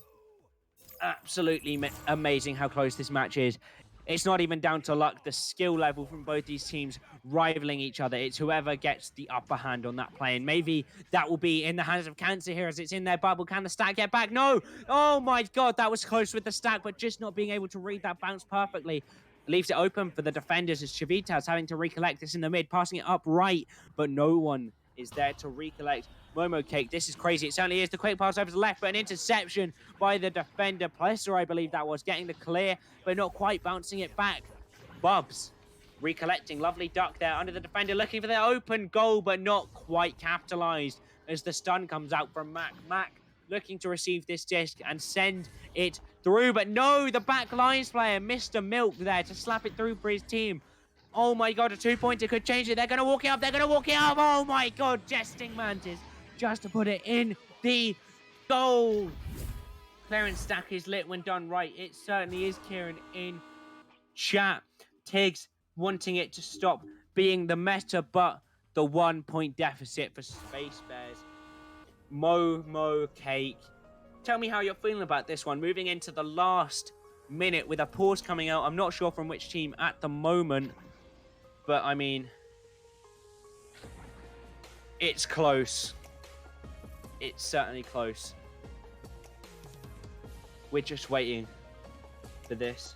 absolutely amazing how close this match is. It's not even down to luck. The skill level from both these teams rivaling each other. It's whoever gets the upper hand on that play. And maybe that will be in the hands of Cancer here as it's in their bubble. Can the stack get back? No! Oh my god, that was close with the stack, but just not being able to read that bounce perfectly. Leaves it open for the defenders as Civitas having to recollect this in the mid, passing it up right, but no one is there to recollect. Momo Cake, this is crazy. It certainly is. The quick pass over to the left, but an interception by the defender. Plesser, I believe that was, getting the clear, but not quite bouncing it back. Bubs recollecting. Lovely duck there under the defender, looking for the open goal, but not quite capitalized as the stun comes out from Mac. Mac looking to receive this disc and send it through, but no, the back lines player, Mr. Milk, there to slap it through for his team. Oh my god, a 2-pointer could change it. They're going to walk it up. They're going to walk it up. Oh my god, Jesting Mantis just to put it in the goal. Clearance stack is lit when done right. It certainly is, Kieran, in chat. Tiggs wanting it to stop being the meta, but the 1-point deficit for Space Bears. Momo Cake. Tell me how you're feeling about this one. Moving into the last minute with a pause coming out. I'm not sure from which team at the moment, but I mean, it's close. It's certainly close. We're just waiting for this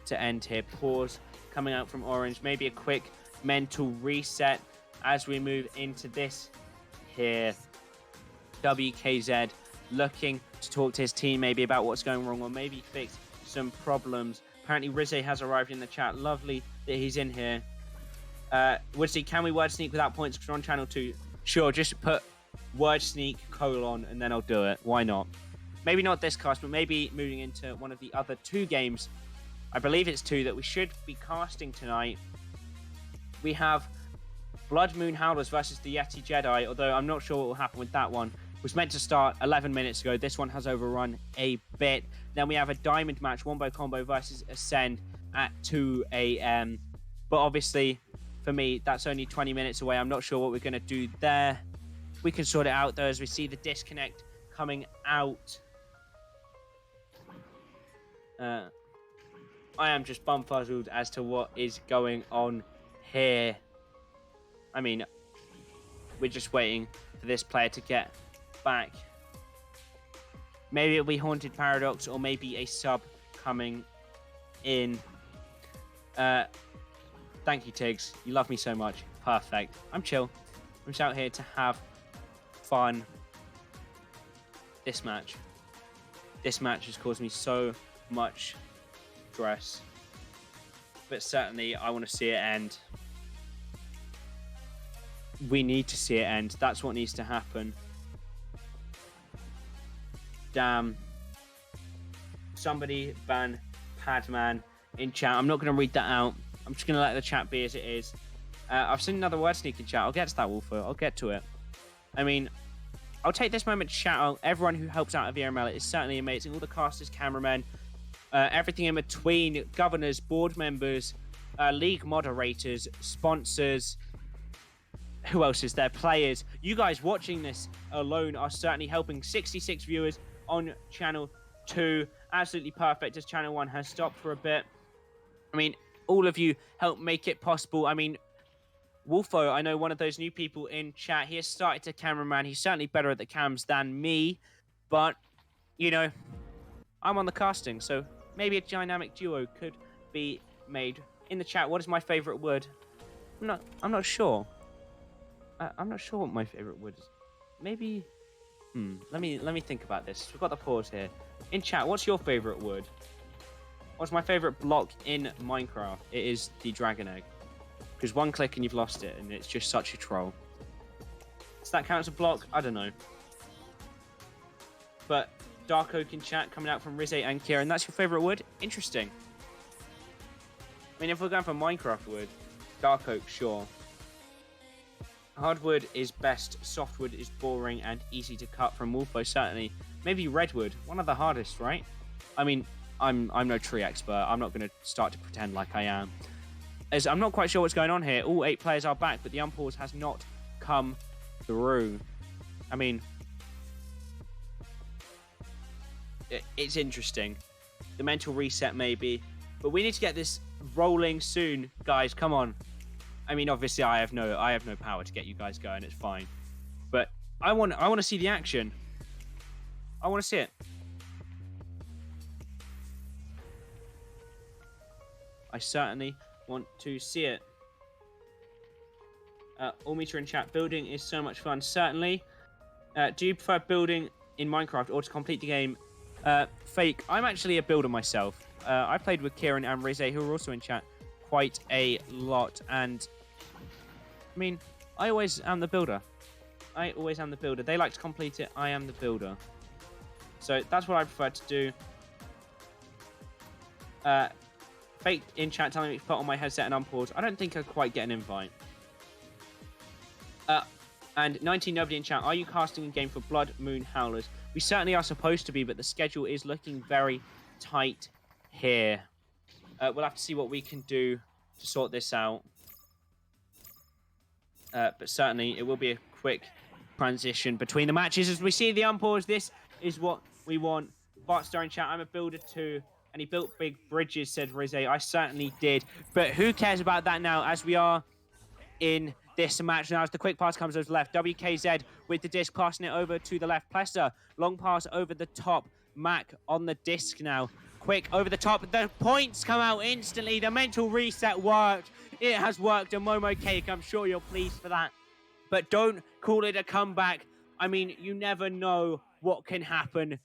to end here. Pause coming out from Orange. Maybe a quick mental reset as we move into this here. WKZ looking to talk to his team maybe about what's going wrong or maybe fix some problems. Apparently Rizze has arrived in the chat. Lovely that he's in here. Woodsy, can we word sneak without points because we're on channel 2? Sure, just put word sneak : and then I'll do it. Why not? Maybe not this cast, but maybe moving into one of the other 2 games. I believe it's 2 that we should be casting tonight. We have Blood Moon Howlers versus the Yeti Jedi, although I'm not sure what will happen with that one. It was meant to start 11 minutes ago. This one has overrun a bit. Then we have a diamond match, Wombo Combo versus Ascend at 2 a.m. But obviously, for me, that's only 20 minutes away. I'm not sure what we're going to do there. We can sort it out, though, as we see the disconnect coming out. I am just bumfuzzled as to what is going on here. I mean, we're just waiting for this player to get back. Maybe it'll be Haunted Paradox or maybe a sub coming in. Thank you, Tiggs. You love me so much. Perfect. I'm chill. I'm just out here to have fun. This match has caused me so much stress. But certainly, I want to see it end. We need to see it end. That's what needs to happen. Damn. Somebody ban Padman in chat. I'm not going to read that out. I'm just going to let the chat be as it is. I've seen another word sneak in chat. I'll get to that, Wolfo. I'll get to it. I mean, I'll take this moment to shout out everyone who helps out at VRML. It is certainly amazing. All the casters, cameramen, everything in between, governors, board members, league moderators, sponsors. Who else is there? Players. You guys watching this alone are certainly helping. 66 viewers on channel 2. Absolutely perfect as channel 1 has stopped for a bit. I mean, all of you help make it possible. I mean, Wolfo, I know one of those new people in chat. He has started to cameraman. He's certainly better at the cams than me. But, you know, I'm on the casting. So maybe a dynamic duo could be made. In the chat, what is my favorite word? I'm not sure. I'm not sure what my favorite word is. Maybe... Let me think about this. We've got the pause here. In chat, what's your favorite word? What's my favorite block in Minecraft? It is the dragon egg. Because one click and you've lost it, and it's just such a troll. Does that count as a block? I don't know. But Dark Oak in chat coming out from Rizze and Kieran. That's your favorite wood? Interesting. I mean, if we're going for Minecraft wood, Dark Oak, sure. Hardwood is best, softwood is boring and easy to cut from Wolfo, certainly. Maybe redwood, one of the hardest, right? I mean, I'm no tree expert. I'm not going to start to pretend like I am. As I'm not quite sure what's going on here. All 8 players are back, but the unpause has not come through. I mean, it's interesting. The mental reset maybe, but we need to get this rolling soon, guys. Come on. I mean, obviously, I have no power to get you guys going. It's fine, but I want to see the action. I want to see it. I certainly want to see it. All meter in chat. Building is so much fun. Certainly. Do you prefer building in Minecraft or to complete the game? Fake. I'm actually a builder myself. I played with Kieran and Rizze, who are also in chat, quite a lot, and I mean, I always am the builder. I always am the builder. They like to complete it. I am the builder. So that's what I prefer to do. Fake in chat telling me to put on my headset and unpause. I don't think I quite get an invite. And 19 nobody in chat. Are you casting a game for Blood Moon Howlers? We certainly are supposed to be, but the schedule is looking very tight here. We'll have to see what we can do to sort this out. But certainly it will be a quick transition between the matches as we see the unpause. This is what we want. Bart Star in chat, I'm a builder too. And he built big bridges, said Rize. I certainly did. But who cares about that now, as we are in this match now, as the quick pass comes over left. WKZ with the disc, passing it over to the left. Plester, long pass over the top. Mac on the disc now. Quick over the top. The points come out instantly. The mental reset worked. It has worked. A Momo cake. I'm sure you're pleased for that. But don't call it a comeback. I mean, you never know what can happen.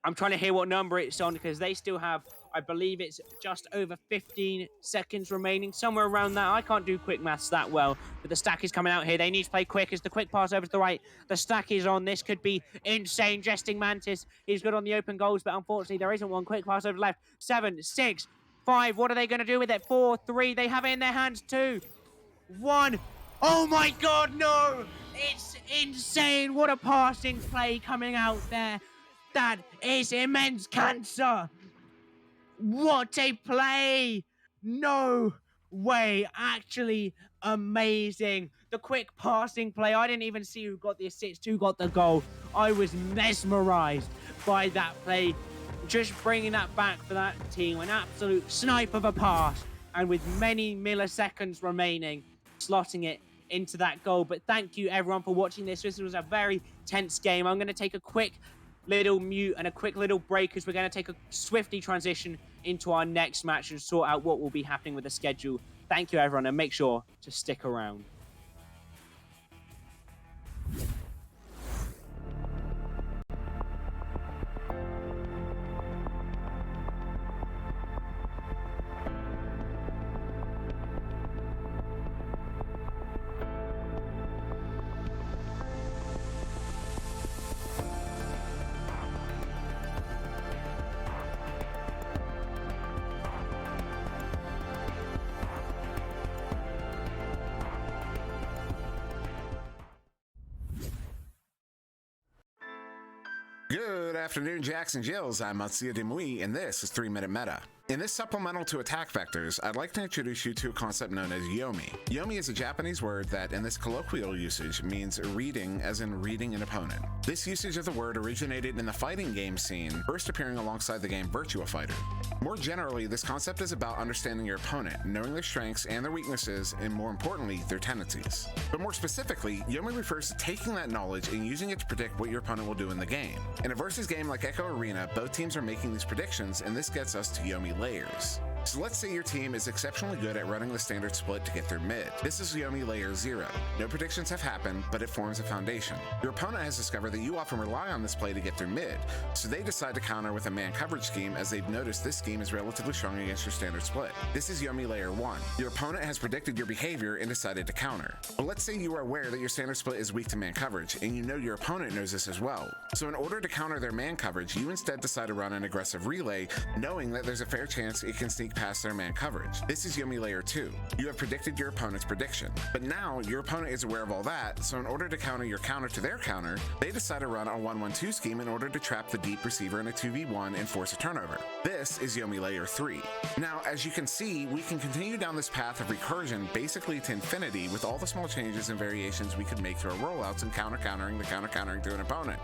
I'm trying to hear what number it's on because they still have, I believe it's just over 15 seconds remaining, somewhere around that. I can't do quick maths that well, but the stack is coming out here. They need to play quick as the quick pass over to the right. The stack is on. This could be insane. Jesting Mantis is good on the open goals, but unfortunately there isn't one. Quick pass over the left. 7, 6, 5. What are they going to do with it? 4, 3. They have it in their hands. 2, 1. Oh my God, no! It's insane. What a passing play coming out there. That is immense cancer. What a play. No way. Actually amazing. The quick passing play. I didn't even see who got the assist, who got the goal. I was mesmerized by that play. Just bringing that back for that team. An absolute snipe of a pass. And with many milliseconds remaining, slotting it into that goal. But thank you everyone for watching this. This was a very tense game. I'm going to take a quick little mute and a quick little break as we're going to take a swiftly transition into our next match and sort out what will be happening with the schedule. Thank you everyone, and make sure to stick around. Good afternoon, Jacks and Jills. I'm Matsuya Demui, and this is 3 Minute Meta. In this supplemental to attack vectors, I'd like to introduce you to a concept known as yomi. Yomi is a Japanese word that, in this colloquial usage, means reading, as in reading an opponent. This usage of the word originated in the fighting game scene, first appearing alongside the game Virtua Fighter. More generally, this concept is about understanding your opponent, knowing their strengths and their weaknesses, and more importantly, their tendencies. But more specifically, yomi refers to taking that knowledge and using it to predict what your opponent will do in the game. In a versus game like Echo Arena, both teams are making these predictions, and this gets us to yomi layers. So let's say your team is exceptionally good at running the standard split to get through mid. This is Yomi Layer 0. No predictions have happened, but it forms a foundation. Your opponent has discovered that you often rely on this play to get through mid, so they decide to counter with a man coverage scheme as they've noticed this scheme is relatively strong against your standard split. This is Yomi Layer 1. Your opponent has predicted your behavior and decided to counter. But let's say you are aware that your standard split is weak to man coverage, and you know your opponent knows this as well. So in order to counter their man coverage, you instead decide to run an aggressive relay, knowing that there's a fair chance it can sneak past their man coverage. This is Yomi Layer 2. You have predicted your opponent's prediction. But now, your opponent is aware of all that, so in order to counter your counter to their counter, they decide to run a 1-1-2 scheme in order to trap the deep receiver in a 2v1 and force a turnover. This is Yomi Layer 3. Now, as you can see, we can continue down this path of recursion basically to infinity with all the small changes and variations we could make to our rollouts and countering the countering to an opponent.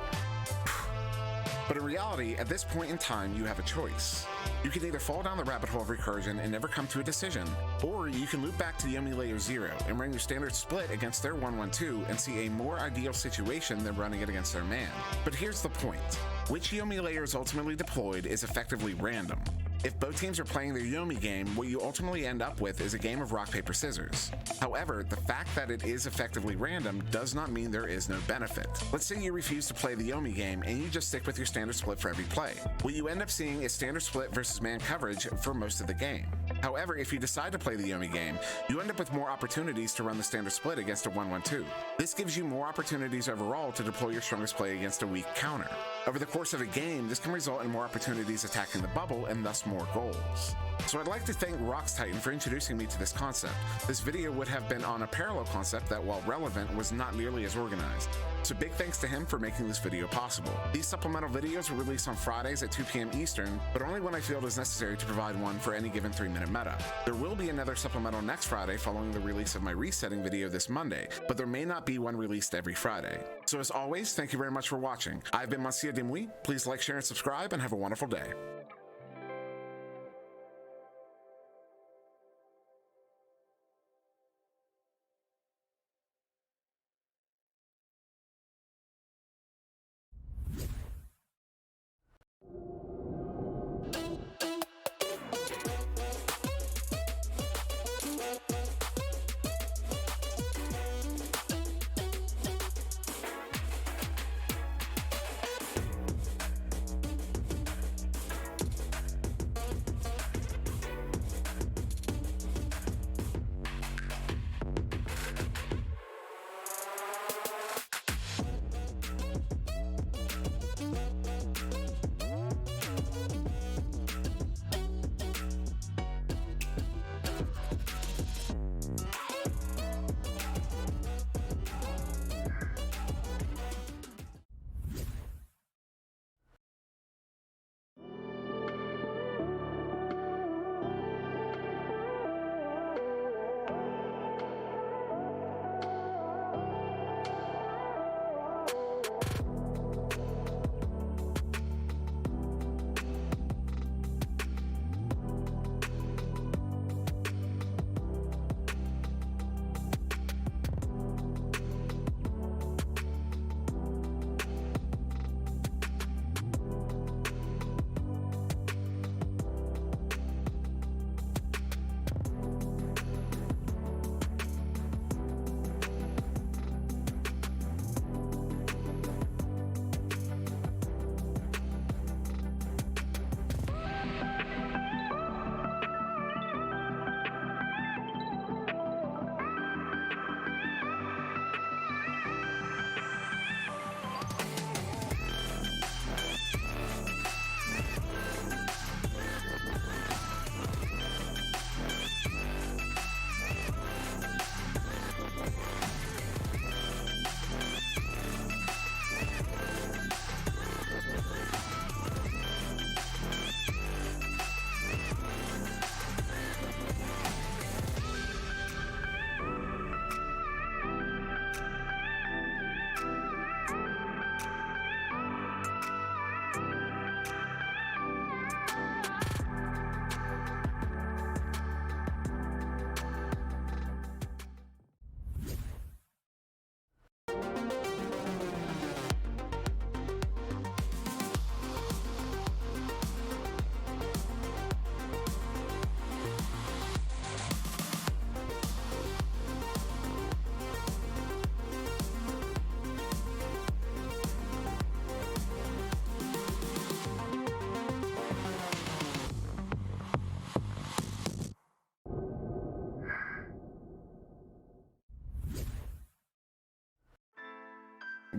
But in reality, at this point in time, you have a choice. You can either fall down the rabbit hole of recursion and never come to a decision, or you can loop back to Yomi Layer 0 and run your standard split against their 1-1-2 and see a more ideal situation than running it against their man. But here's the point. Which Yomi layer is ultimately deployed is effectively random. If both teams are playing their Yomi game, what you ultimately end up with is a game of rock, paper, scissors. However, the fact that it is effectively random does not mean there is no benefit. Let's say you refuse to play the Yomi game and you just stick with your standard split for every play. What you end up seeing is standard split versus man coverage for most of the game. However, if you decide to play the Yomi game, you end up with more opportunities to run the standard split against a 1-1-2. This gives you more opportunities overall to deploy your strongest play against a weak counter. Over the course of a game, this can result in more opportunities attacking the bubble and thus more goals. So I'd like to thank Rox Titan for introducing me to this concept. This video would have been on a parallel concept that, while relevant, was not nearly as organized. So big thanks to him for making this video possible. These supplemental videos are released on Fridays at 2 p.m. Eastern, but only when I feel it is necessary to provide one for any given 3-minute meta. There will be another supplemental next Friday following the release of my resetting video this Monday, but there may not be one released every Friday. So as always, thank you very much for watching. I've been Monsieur Demouy. Please like, share, and subscribe, and have a wonderful day.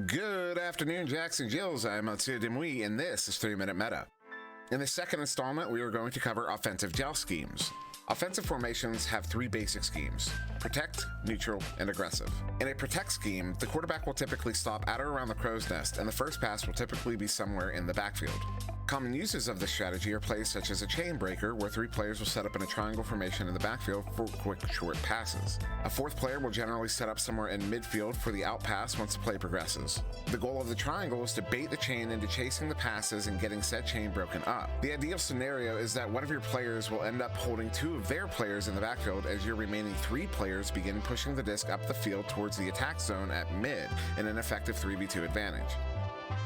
Good afternoon, Jacks and Jills. I'm Monsieur Demouy, and this is 3 Minute Meta. In the second installment, we are going to cover offensive gel schemes. Offensive formations have three basic schemes: protect, neutral, and aggressive. In a protect scheme, the quarterback will typically stop at or around the crow's nest, and the first pass will typically be somewhere in the backfield. Common uses of this strategy are plays such as a chain breaker, where three players will set up in a triangle formation in the backfield for quick, short passes. A fourth player will generally set up somewhere in midfield for the out pass once the play progresses. The goal of the triangle is to bait the chain into chasing the passes and getting said chain broken up. The ideal scenario is that one of your players will end up holding two of their players in the backfield as your remaining three players begin pushing the disc up the field towards the attack zone at mid in an effective 3v2 advantage.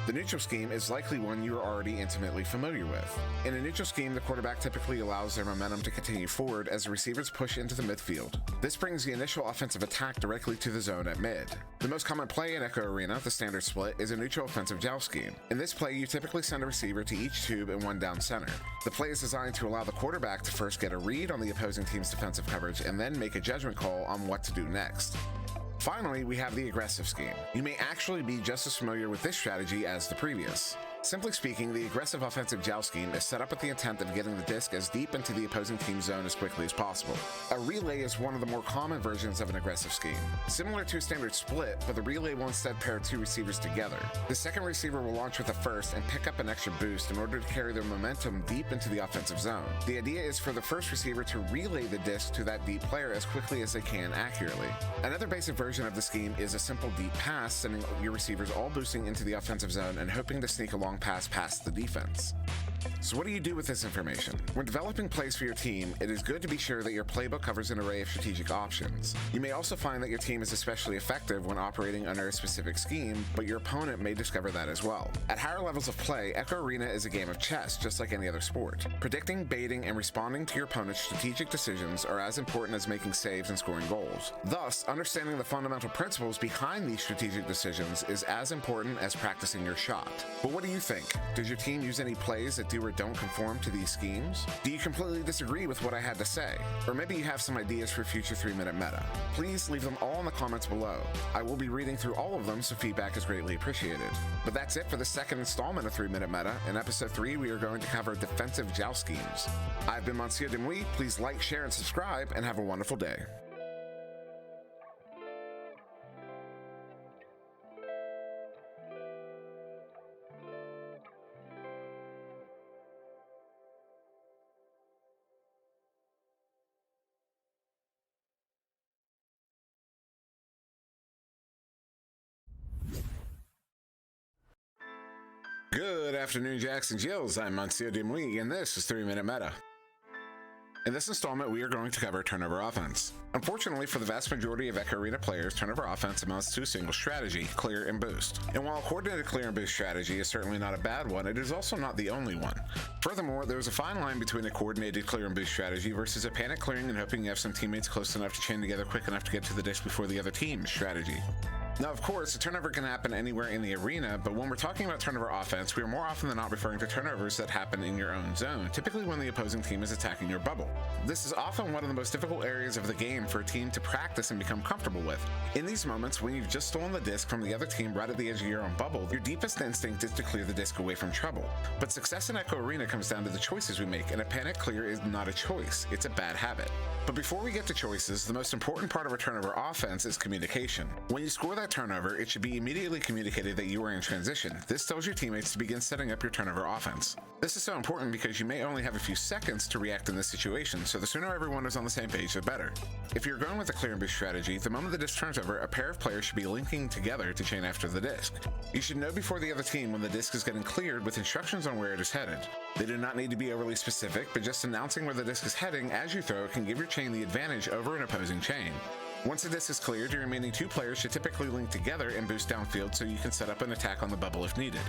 The neutral scheme is likely one you are already intimately familiar with. In a neutral scheme, the quarterback typically allows their momentum to continue forward as the receivers push into the midfield. This brings the initial offensive attack directly to the zone at mid. The most common play in Echo Arena, the standard split, is a neutral offensive gel scheme. In this play, you typically send a receiver to each tube and one down center. The play is designed to allow the quarterback to first get a read on the opposing team's defensive coverage and then make a judgment call on what to do next. Finally, we have the aggressive scheme. You may actually be just as familiar with this strategy as the previous. Simply speaking, the aggressive offensive joust scheme is set up with the intent of getting the disc as deep into the opposing team's zone as quickly as possible. A relay is one of the more common versions of an aggressive scheme. Similar to a standard split, but the relay will instead pair two receivers together. The second receiver will launch with the first and pick up an extra boost in order to carry their momentum deep into the offensive zone. The idea is for the first receiver to relay the disc to that deep player as quickly as they can accurately. Another basic version of the scheme is a simple deep pass, sending your receivers all boosting into the offensive zone and hoping to sneak a long pass past the defense. So what do you do with this information? When developing plays for your team, it is good to be sure that your playbook covers an array of strategic options. You may also find that your team is especially effective when operating under a specific scheme, but your opponent may discover that as well. At higher levels of play, Echo Arena is a game of chess, just like any other sport. Predicting, baiting, and responding to your opponent's strategic decisions are as important as making saves and scoring goals. Thus, understanding the fundamental principles behind these strategic decisions is as important as practicing your shot. But what do you think? Does your team use any plays that do or don't conform to these schemes? Do you completely disagree with what I had to say? Or maybe you have some ideas for future 3-minute meta. Please leave them all in the comments below. I will be reading through all of them, so feedback is greatly appreciated. But that's it for the second installment of 3-minute meta. In episode 3, we are going to cover defensive joust schemes. I've been Monsieur Demouy. Please like, share, and subscribe, and have a wonderful day. Good afternoon, Jacks and Jills. I'm Monsieur Demouy, and this is 3-minute meta. In this installment, we are going to cover turnover offense. Unfortunately, for the vast majority of Echo Arena players, turnover offense amounts to a single strategy: clear and boost. And while a coordinated clear and boost strategy is certainly not a bad one, it is also not the only one. Furthermore, there is a fine line between a coordinated clear and boost strategy versus a panic clearing and hoping you have some teammates close enough to chain together quick enough to get to the disc before the other team strategy. Now, of course, a turnover can happen anywhere in the arena, but when we're talking about turnover offense, we are more often than not referring to turnovers that happen in your own zone, typically when the opposing team is attacking your bubble. This is often one of the most difficult areas of the game for a team to practice and become comfortable with. In these moments, when you've just stolen the disc from the other team right at the edge of your own bubble, your deepest instinct is to clear the disc away from trouble. But success in Echo Arena comes down to the choices we make, and a panic clear is not a choice, it's a bad habit. But before we get to choices, the most important part of a turnover offense is communication. When you score that turnover, it should be immediately communicated that you are in transition. This tells your teammates to begin setting up your turnover offense. This is so important because you may only have a few seconds to react in this situation, so the sooner everyone is on the same page, the better. If you're going with a clear and boost strategy, the moment the disc turns over, a pair of players should be linking together to chain after the disc. You should know before the other team when the disc is getting cleared with instructions on where it is headed. They do not need to be overly specific, but just announcing where the disc is heading as you throw can give your chain the advantage over an opposing chain. Once the disc is cleared, your remaining two players should typically link together and boost downfield so you can set up an attack on the bubble if needed.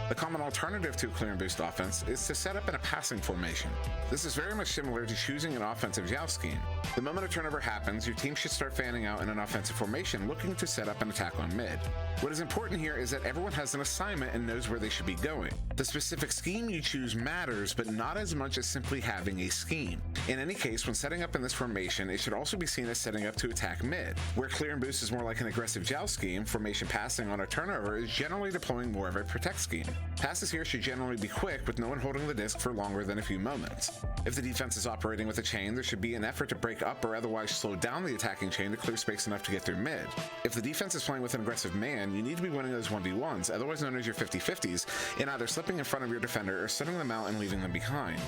The common alternative to a clear and boost offense is to set up in a passing formation. This is very much similar to choosing an offensive joust scheme. The moment a turnover happens, your team should start fanning out in an offensive formation looking to set up an attack on mid. What is important here is that everyone has an assignment and knows where they should be going. The specific scheme you choose matters, but not as much as simply having a scheme. In any case, when setting up in this formation, it should also be seen as setting up to attack mid. Where clear and boost is more like an aggressive joust scheme, formation passing on a turnover is generally deploying more of a protect scheme. Passes here should generally be quick, with no one holding the disc for longer than a few moments. If the defense is operating with a chain, there should be an effort to break up or otherwise slow down the attacking chain to clear space enough to get through mid. If the defense is playing with an aggressive man, you need to be winning those 1v1s, otherwise known as your 50-50s, in either slipping in front of your defender or setting them out and leaving them behind.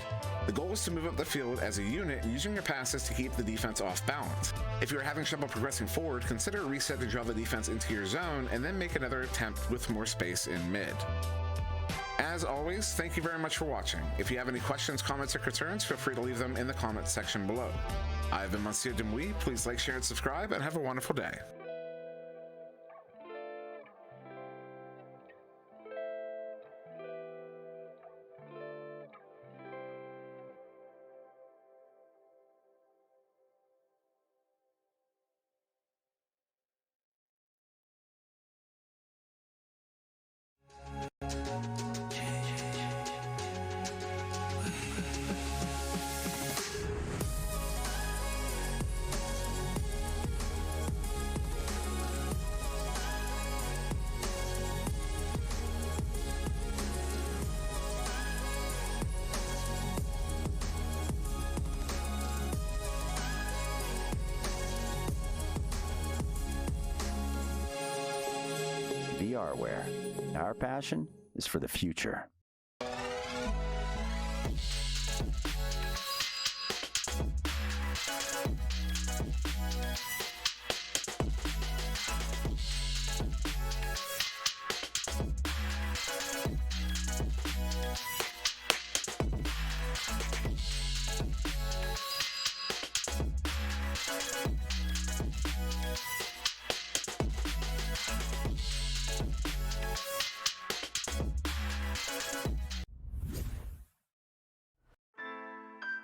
The goal is to move up the field as a unit using your passes to keep the defense off balance. If you are having trouble progressing forward, consider a reset to draw the defense into your zone and then make another attempt with more space in mid. As always, thank you very much for watching. If you have any questions, comments, or concerns, feel free to leave them in the comments section below. I've been Monsieur Demouy. Please like, share, and subscribe, and have a wonderful day. hardware. Our passion is for the future.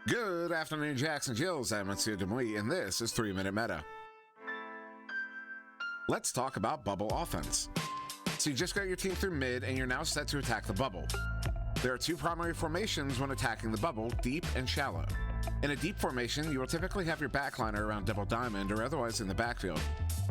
Good afternoon, Jacks and Jills. I'm Monsieur Demouy, and this is 3 Minute Meta. Let's talk about bubble offense. So you just got your team through mid, and you're now set to attack the bubble. There are two primary formations when attacking the bubble, deep and shallow. In a deep formation, you will typically have your backliner around double diamond or otherwise in the backfield.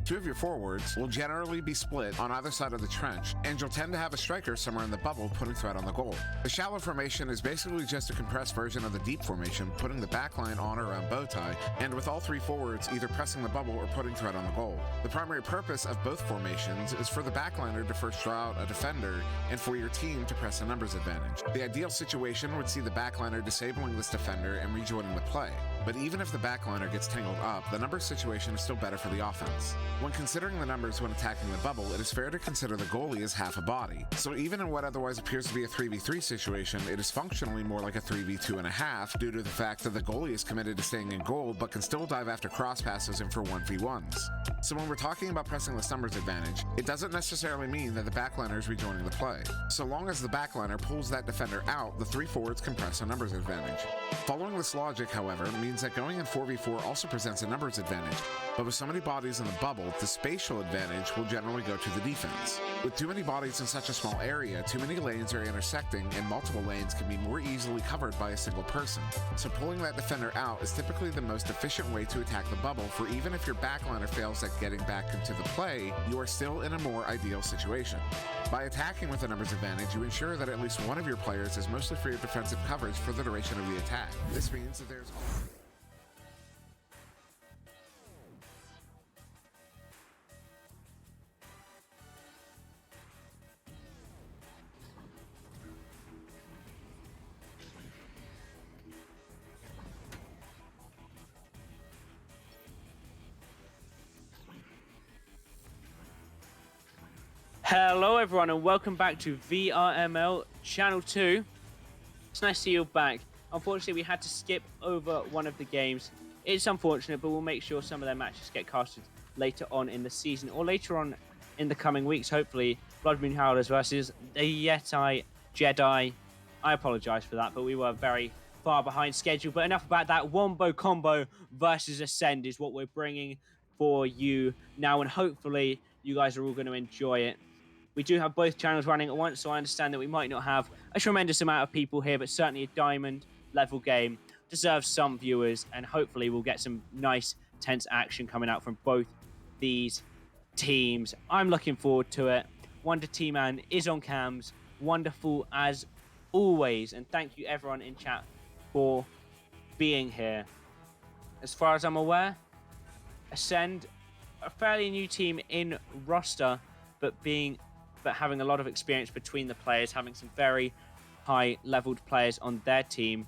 Two of your forwards will generally be split on either side of the trench, and you'll tend to have a striker somewhere in the bubble putting threat on the goal. The shallow formation is basically just a compressed version of the deep formation, putting the backline on or around bow tie, and with all three forwards either pressing the bubble or putting threat on the goal. The primary purpose of both formations is for the backliner to first draw out a defender, and for your team to press a numbers advantage. The ideal situation would see the backliner disabling this defender and rejoining the play. But even if the backliner gets tangled up, the numbers situation is still better for the offense. When considering the numbers when attacking the bubble, it is fair to consider the goalie as half a body. So even in what otherwise appears to be a 3v3 situation, it is functionally more like a 3v2.5 due to the fact that the goalie is committed to staying in goal but can still dive after cross passes and for 1v1s. So when we're talking about pressing this numbers advantage, it doesn't necessarily mean that the backliner is rejoining the play. So long as the backliner pulls that defender out, the three forwards can press a numbers advantage. Following this logic, however, means that going in 4v4 also presents a numbers advantage, but with so many bodies in the bubble, the spatial advantage will generally go to the defense. With too many bodies in such a small area, too many lanes are intersecting, and multiple lanes can be more easily covered by a single person. So pulling that defender out is typically the most efficient way to attack the bubble, for even if your backliner fails at getting back into the play, you are still in a more ideal situation. By attacking with a numbers advantage, you ensure that at least one of your players is mostly free of defensive coverage for the duration of the attack. This means that there's Hello everyone and welcome back to VRML Channel 2. It's nice to see you back. Unfortunately, we had to skip over one of the games. It's unfortunate, but we'll make sure some of their matches get casted later on in the season or later on in the coming weeks, hopefully. Blood Moon Howlers versus the Yeti Jedi. I apologize for that, but we were very far behind schedule. But enough about that. Wombo combo versus Ascend is what we're bringing for you now, and hopefully you guys are all going to enjoy it. We do have both channels running at once, so I understand that we might not have a tremendous amount of people here, but certainly a diamond level game deserves some viewers, and hopefully we'll get some nice, tense action coming out from both these teams. I'm looking forward to it. Wonder T-Man is on cams. Wonderful as always, and thank you everyone in chat for being here. As far as I'm aware, Ascend, a fairly new team in roster, but having a lot of experience between the players, having some very high-leveled players on their team.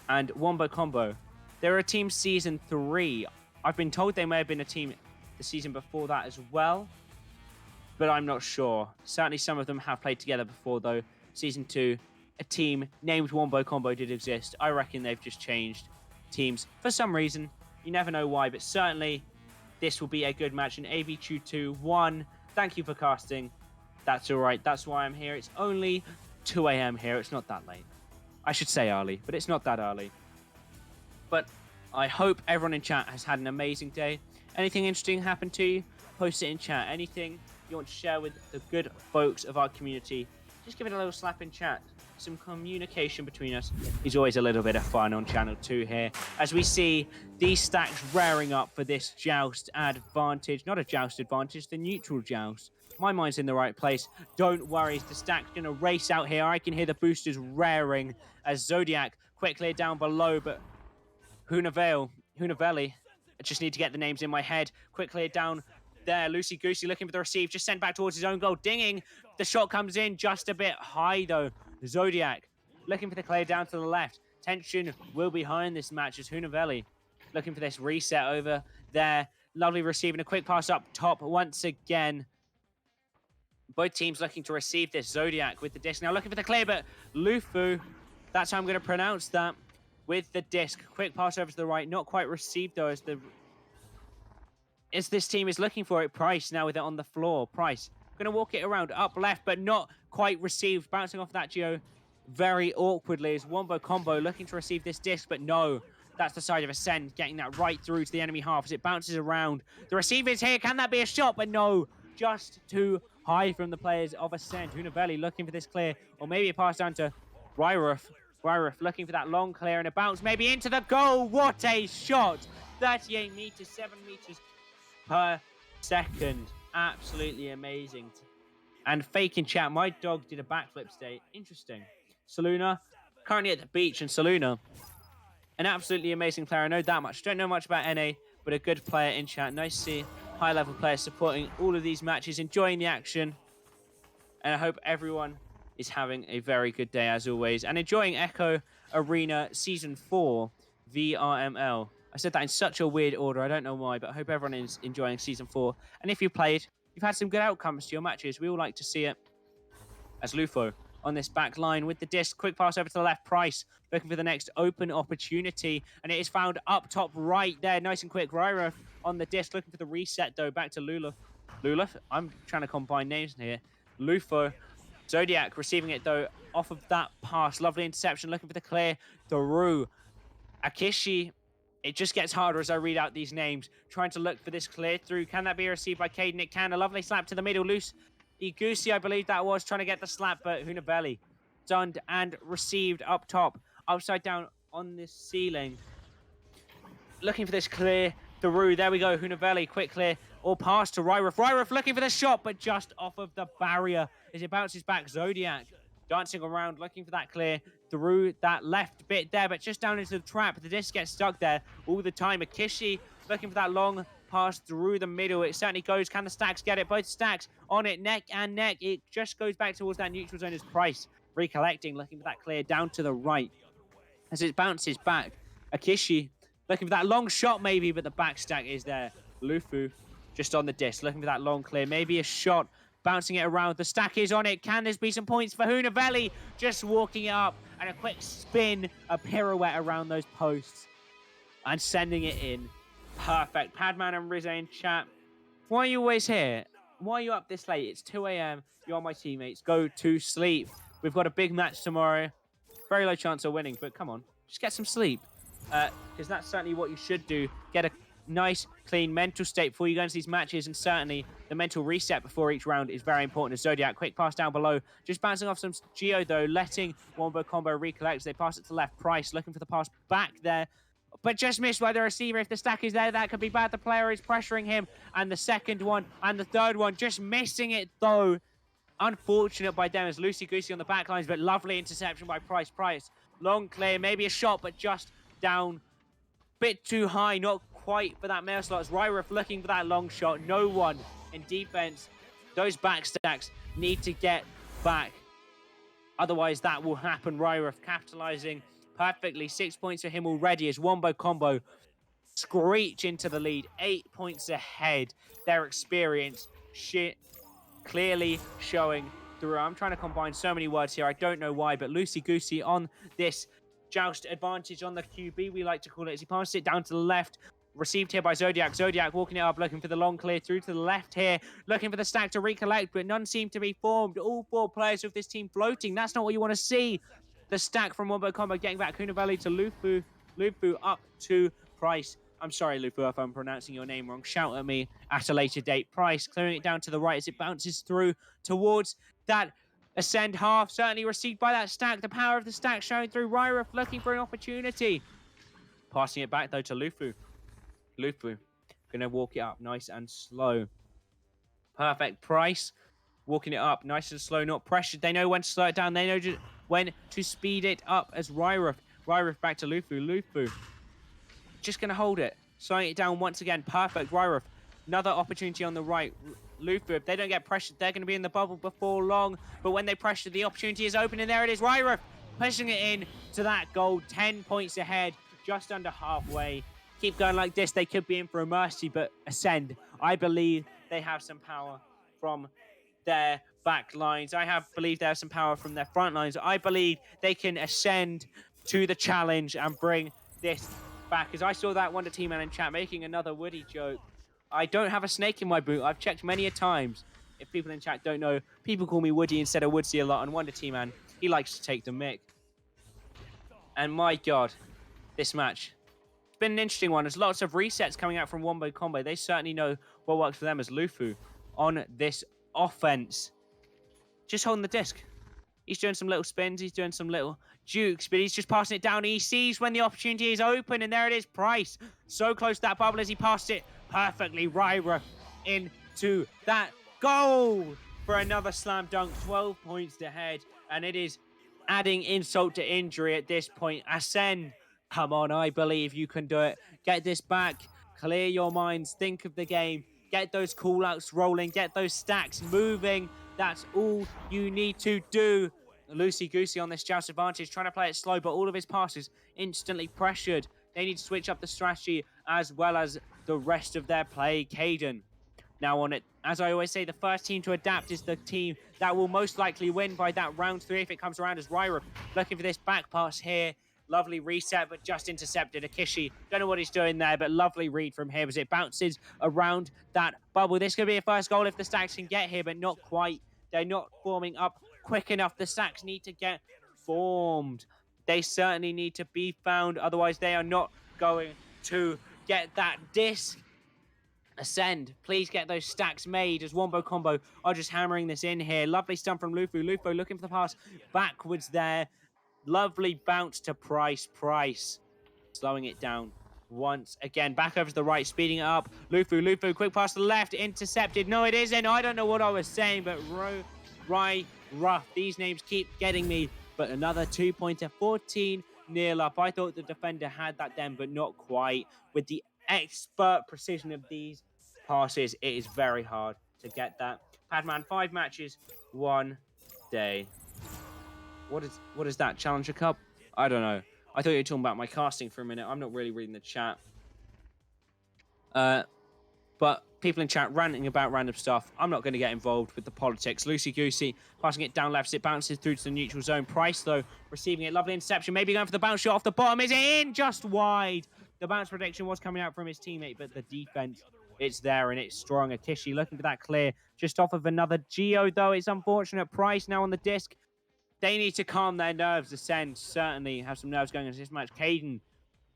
And Wombo Combo, they're a team season 3. I've been told they may have been a team the season before that as well, but I'm not sure. Certainly some of them have played together before, though. Season 2, a team named Wombo Combo did exist. I reckon they've just changed teams for some reason. You never know why, but certainly this will be a good match. And AV22-1, thank you for casting. That's all right. That's why I'm here. It's only 2 a.m. here. It's not that late. I should say early, but it's not that early. But I hope everyone in chat has had an amazing day. Anything interesting happened to you? Post it in chat. Anything you want to share with the good folks of our community, just give it a little slap in chat. Some communication between us is always a little bit of fun on Channel 2 here, as we see these stacks raring up for this joust advantage. Not a joust advantage, the neutral joust. My mind's in the right place. Don't worry, the stack's going to race out here. I can hear the boosters raring as Zodiac quickly down below, but Hunavelli, I just need to get the names in my head. Quickly down there. Loosey Goosey looking for the receive, just sent back towards his own goal. Dinging. The shot comes in just a bit high, though. Zodiac looking for the clear down to the left. Tension will be high in this match as Hunavelli looking for this reset over there. Lovely receiving a quick pass up top once again. Both teams looking to receive this. Zodiac with the disc. Now looking for the clear, but Lufu, that's how I'm going to pronounce that, with the disc. Quick pass over to the right. Not quite received, though, as this team is looking for it. Price now with it on the floor. Price going to walk it around up left, but not quite received. Bouncing off that Geo very awkwardly as Wombo Combo looking to receive this disc, but no. That's the side of Ascend, getting that right through to the enemy half as it bounces around. The receiver is here. Can that be a shot? But no, just too high from the players of Ascend. Hunavelli looking for this clear, or maybe a pass down to Ryruf. Ryruf looking for that long clear and a bounce maybe into the goal. What a shot! 38 meters, 7 meters per second. Absolutely amazing. And fake in chat, my dog did a backflip today. Interesting. Saluna, currently at the beach in Saluna. An absolutely amazing player, I know that much. Don't know much about NA, but a good player in chat. Nice to see high-level players supporting all of these matches, enjoying the action. And I hope everyone is having a very good day, as always. And enjoying Echo Arena Season 4 VRML. I said that in such a weird order, I don't know why, but I hope everyone is enjoying Season 4. And if you played, you've had some good outcomes to your matches. We all like to see it. As Lufo on this back line with the disc. Quick pass over to the left. Price looking for the next open opportunity. And it is found up top right there. Nice and quick. Ryruf on the disc looking for the reset, though. Back to Luluf. Luluf? I'm trying to combine names here. Lufo. Zodiac receiving it, though, off of that pass. Lovely interception. Looking for the clear through. Akishi. It just gets harder as I read out these names. Trying to look for this clear through. Can that be received by Caden? It can. A lovely slap to the middle. Loose. Igusi, I believe that was, trying to get the slap, but Hunavelli done and received up top. Upside down on the ceiling. Looking for this clear through. There we go. Hunavelli, quick clear. Or pass to Ryruf. Ryruf looking for the shot, but just off of the barrier as it bounces back. Zodiac dancing around, looking for that clear through that left bit there, but just down into the trap. The disc gets stuck there all the time. Akishi looking for that long pass through the middle. It certainly goes. Can the Stacks get it? Both Stacks on it, neck and neck. It just goes back towards that neutral zone as Price recollecting, looking for that clear down to the right as it bounces back. Akishi looking for that long shot maybe, but the back stack is there. Lufu just on the disc, looking for that long clear. Maybe a shot, bouncing it around. The stack is on it. Can there be some points for Hunavelli? Just walking it up and a quick spin, a pirouette around those posts and sending it in. Perfect. Padman and Rizzo in chat. Why are you always here? Why are you up this late? It's 2 a.m. You're my teammates. Go to sleep. We've got a big match tomorrow. Very low chance of winning, but come on. Just get some sleep. Because that's certainly what you should do. Get a nice, clean mental state before you go into these matches. And certainly the mental reset before each round is very important. As Zodiac, quick pass down below. Just bouncing off some Geo, though. Letting Wombo Combo recollect. They pass it to left. Price looking for the pass back there. But just missed by the receiver. If the stack is there, that could be bad. The player is pressuring him. And the second one and the third one just missing it, though. Unfortunate by them as Loosey Goosey on the back lines, but lovely interception by Price. Price, long clear, maybe a shot, but just down. Bit too high, not quite for that mail slot. As Ryruf looking for that long shot. No one in defense. Those back stacks need to get back. Otherwise, that will happen. Ryruf capitalizing perfectly. 6 points for him already as Wombo Combo screech into the lead. 8 points ahead. Their experience clearly showing through. I'm trying to combine so many words here. I don't know why, but Loosey Goosey on this joust advantage on the QB, we like to call it, as he passes it down to the left. Received here by Zodiac. Zodiac walking it up, looking for the long clear through to the left here. Looking for the stack to recollect, but none seem to be formed. All four players of this team floating. That's not what you want to see. The stack from Wombo Combo getting back Hunavelli to Lufu. Lufu up to Price. I'm sorry, Lufu, if I'm pronouncing your name wrong. Shout at me at a later date. Price clearing it down to the right as it bounces through towards that Ascend half. Certainly received by that stack. The power of the stack showing through. Ryruf looking for an opportunity. Passing it back, though, to Lufu. Lufu going to walk it up nice and slow. Perfect. Price walking it up nice and slow, not pressured. They know when to slow it down. They know when to speed it up as Ryruf. Ryruf back to Lufu. Lufu just going to hold it. Slowing it down once again. Perfect. Ryruf Another opportunity on the right. Lufu, if they don't get pressured, they're going to be in the bubble before long. But when they pressure, the opportunity is open, and there it is. Ryra pushing it in to that goal. 10 points ahead, just under halfway. Keep going like this, they could be in for a mercy, but Ascend, I believe they have some power from their back lines. Believe they have some power from their front lines. I believe they can ascend to the challenge and bring this back. As I saw that Wonder Team Man in chat making another Woody joke. I don't have a snake in my boot. I've checked many a times. If people in chat don't know, people call me Woody instead of Woodsy a lot. And Wonder Team Man, he likes to take the mic. And my God, this match. It's been an interesting one. There's lots of resets coming out from Wombo Combo. They certainly know what works for them as Lufu on this offense. Just holding the disc. He's doing some little spins. He's doing some little jukes, but he's just passing it down. He sees when the opportunity is open, and there it is. Price so close to that bubble as he passed it perfectly. Ryra into that goal for another slam dunk. 12 points ahead, and it is adding insult to injury at this point. Ascend, come on, I believe you can do it. Get this back. Clear your minds. Think of the game. Get those call-outs rolling. Get those stacks moving. That's all you need to do. Loosey-goosey on this joust advantage, trying to play it slow, but all of his passes instantly pressured. They need to switch up the strategy as well as the rest of their play. Caden now on it. As I always say, the first team to adapt is the team that will most likely win by that round 3 if it comes around, as Ryra looking for this back pass here. Lovely reset, but just intercepted. Akishi, don't know what he's doing there, but lovely read from him as it bounces around that bubble. This could be a first goal if the stacks can get here, but not quite. They're not forming up quick enough. The stacks need to get formed. They certainly need to be found. Otherwise, they are not going to get that disc. Ascend, please get those stacks made as Wombo Combo are just hammering this in here. Lovely stun from Lufu. Lufu looking for the pass backwards there. Lovely bounce to Price. Price slowing it down once again. Back over to the right, speeding it up. Lufu, quick pass to the left. Intercepted. No, it isn't. I don't know what I was saying, but Rough. These names keep getting me. But another 2-pointer, 14-0 up. I thought the defender had that then, but not quite. With the expert precision of these passes, it is very hard to get that. Padman, 5 matches, 1 day. What is that? Challenger Cup? I don't know. I thought you were talking about my casting for a minute. I'm not really reading the chat. But people in chat ranting about random stuff. I'm not going to get involved with the politics. Loosey-goosey, passing it down left. It bounces through to the neutral zone. Price, though, receiving it. Lovely interception. Maybe going for the bounce shot off the bottom. Is it in? Just wide. The bounce prediction was coming out from his teammate, but the defense, it's there and it's strong. Akishi looking for that clear. Just off of another Geo, though. It's unfortunate. Price now on the disc. They need to calm their nerves. Ascend certainly have some nerves going into this match. Caden,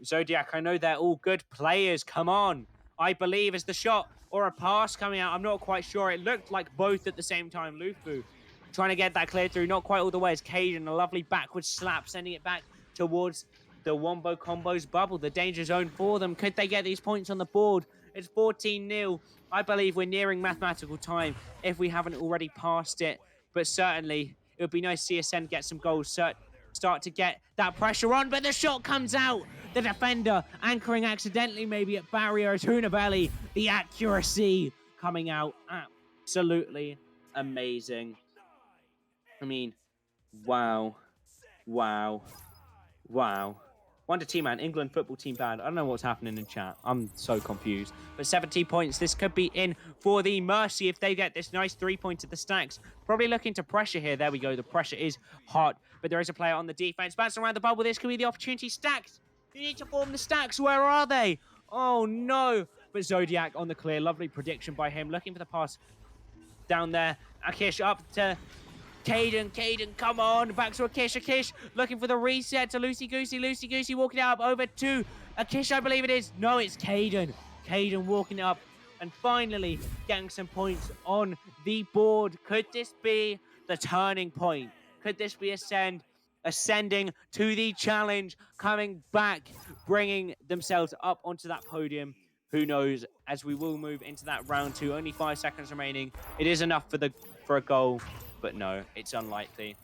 Zodiac, I know they're all good players. Come on. I believe is the shot or a pass coming out. I'm not quite sure. It looked like both at the same time. Lufu trying to get that clear through. Not quite all the way as Caden. A lovely backward slap, sending it back towards the Wombo Combo's bubble. The danger zone for them. Could they get these points on the board? It's 14-0. I believe we're nearing mathematical time if we haven't already passed it. But certainly, it would be nice to see Ascend get some goals. Start to get that pressure on, but the shot comes out. The defender anchoring accidentally maybe at barrier. Tunabelli, the accuracy coming out absolutely amazing. I mean, wow. Wonder Team Man, England football team band. I don't know what's happening in chat. I'm so confused. But 70 points. This could be in for the mercy if they get this nice 3-point at the stacks. Probably looking to pressure here. There we go. The pressure is hot. But there is a player on the defense. Bouncing around the bubble. This could be the opportunity. Stacks. You need to form the stacks. Where are they? Oh, no. But Zodiac on the clear. Lovely prediction by him. Looking for the pass down there. Akish up to Caden, come on. Back to Akish, looking for the reset to Loosey-goosey walking up over to Akish, I believe it is. No, it's Caden. Caden walking up and finally getting some points on the board. Could this be the turning point? Could this be ascending to the challenge, coming back, bringing themselves up onto that podium? Who knows, as we will move into that round 2. Only 5 seconds remaining. It is enough for a goal. But no, it's unlikely,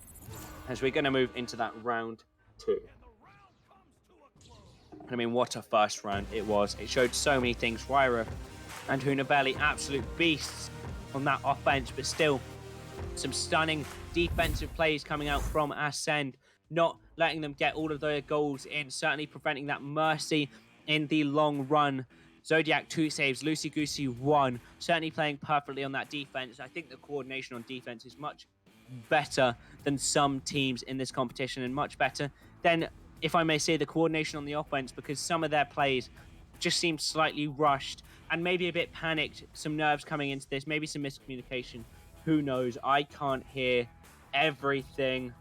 as we're going to move into that round 2. I mean, what a first round it was. It showed so many things. Ryra and Hunabelli, absolute beasts on that offense, but still some stunning defensive plays coming out from Ascend, not letting them get all of their goals in, certainly preventing that mercy in the long run. Zodiac 2 saves, Lucy Goosey 1, certainly playing perfectly on that defense. I think the coordination on defense is much better than some teams in this competition, and much better than, if I may say, the coordination on the offense, because some of their plays just seem slightly rushed and maybe a bit panicked. Some nerves coming into this, maybe some miscommunication. Who knows? I can't hear everything.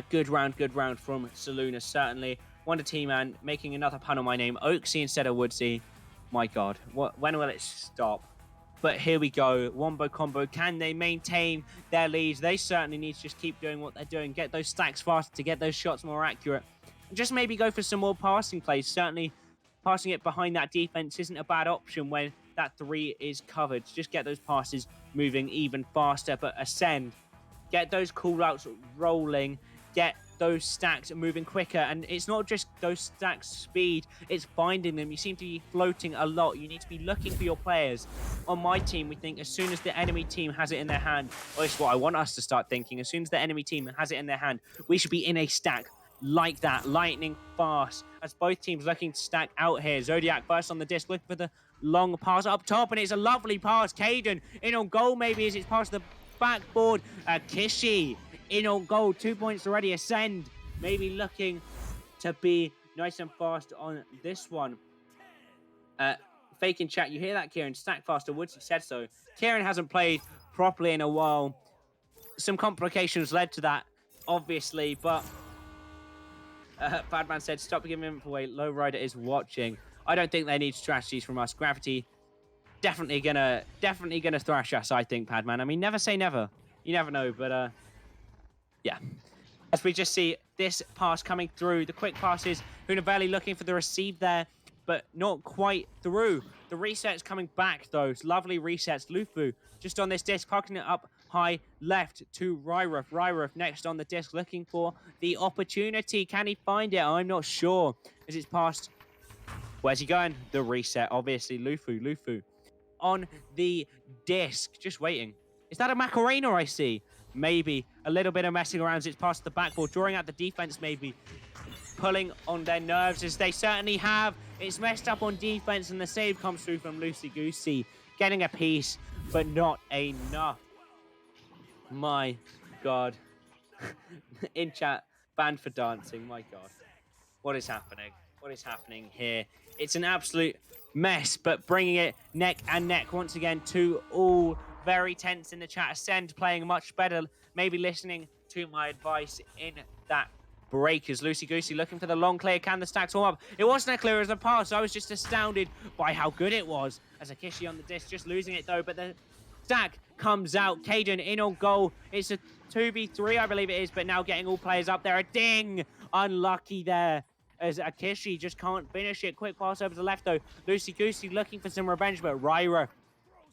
Good round from Saluna, certainly. Wonder T-Man making another pun on my name. Oaksy instead of Woodsy. My God, when will it stop? But here we go. Wombo combo. Can they maintain their leads? They certainly need to just keep doing what they're doing. Get those stacks faster to get those shots more accurate. And just maybe go for some more passing plays. Certainly passing it behind that defense isn't a bad option when that 3 is covered. Just get those passes moving even faster. But Ascend, get those call-outs rolling. Get those stacks moving quicker. And it's not just those stacks speed, it's finding them. You seem to be floating a lot. You need to be looking for your players. On my team, we think as soon as the enemy team has it in their hand, or it's what I want us to start thinking, as soon as the enemy team has it in their hand, we should be in a stack like that, lightning fast, as both teams looking to stack out here. Zodiac first on the disc, looking for the long pass up top, and it's a lovely pass. Caden in on goal, maybe, as it's past the backboard. Kishi in on goal, 2 points already. Ascend maybe looking to be nice and fast on this one. Fake in chat, you hear that, Kieran? Stack faster, Woodsy said so. Kieran hasn't played properly in a while. Some complications led to that, obviously, but Badman said, stop giving him away. Lowrider is watching. I don't think they need strategies from us. Gravity definitely gonna thrash us, I think, Padman. I mean, never say never. You never know, but yeah. As we just see this pass coming through, the quick passes. Hunabelli looking for the receive there, but not quite through. The reset's coming back, though. Lovely resets. Lufu just on this disc, parking it up high left to Ryruf. Ryruf next on the disc, looking for the opportunity. Can he find it? I'm not sure, as it's past. Where's he going? The reset, obviously. Lufu on the disc, just waiting. Is that a Macarena I see? Maybe a little bit of messing around as it's past the backboard, drawing out the defense, maybe pulling on their nerves, as they certainly have. It's messed up on defense, and the save comes through from Lucy Goosey, getting a piece, but not enough. My God. In chat, banned for dancing. My God. What is happening? What is happening here? It's an absolute mess, but bringing it neck and neck once again to all. Very tense in the chat. Ascend playing much better. Maybe listening to my advice in that break, as Lucy Goosey looking for the long clear. Can the stacks warm up? It wasn't as clear as a pass. I was just astounded by how good it was. As Akishi on the disc, just losing it though, but the stack comes out. Caden in on goal. It's a 2v3, I believe it is, but now getting all players up there. A ding! Unlucky there, as Akishi just can't finish it. Quick pass over to the left though. Lucy Goosey looking for some revenge, but Ryra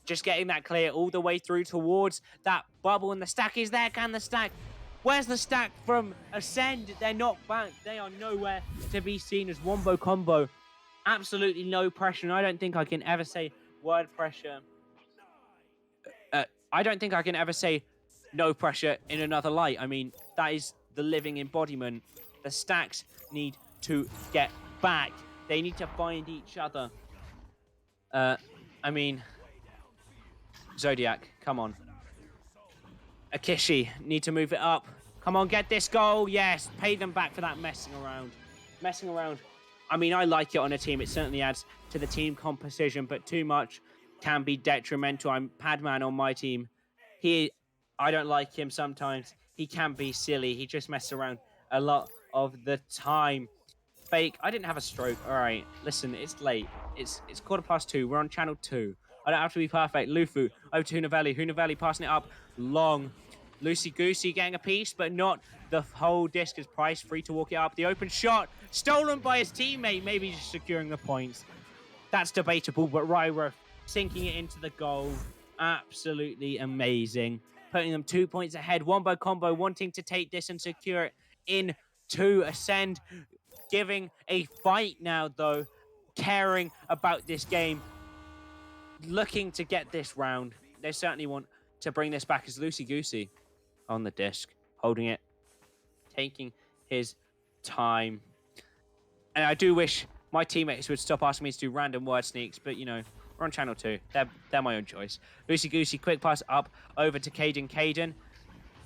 just getting that clear all the way through towards that bubble, and the stack is there. Can the stack? Where's the stack from Ascend? They're not back. They are nowhere to be seen, as Wombo combo. Absolutely no pressure, and I don't think I can ever say word pressure. I don't think I can ever say no pressure in another light. I mean, that is the living embodiment. The stacks need to get back. They need to find each other. I mean, Zodiac, come on. Akishi, need to move it up. Come on, get this goal. Yes, pay them back for that messing around. Messing around. I mean, I like it on a team. It certainly adds to the team composition, but too much can be detrimental. I'm Padman on my team. I don't like him sometimes. He can be silly. He just messes around a lot of the time. Fake. I didn't have a stroke. All right, listen, it's late. It's 2:15. We're on channel 2. I don't have to be perfect. Lufu over to Hunabelli. Hunabelli passing it up long. Lucy Goosey getting a piece, but not the whole disc, as Price free to walk it up. The open shot stolen by his teammate, maybe just securing the points. That's debatable, but Ryra sinking it into the goal. Absolutely amazing. Putting them 2 points ahead. Wombo combo wanting to take this and secure it into Ascend. Giving a fight now, though. Caring about this game looking to get this round. They certainly want to bring this back as Loosey Goosey on the disc, holding it, taking his time. And I do wish my teammates would stop asking me to do random word sneaks, but you know, we're on channel 2. They're my own choice. Loosey Goosey, quick pass up over to Caden. Caden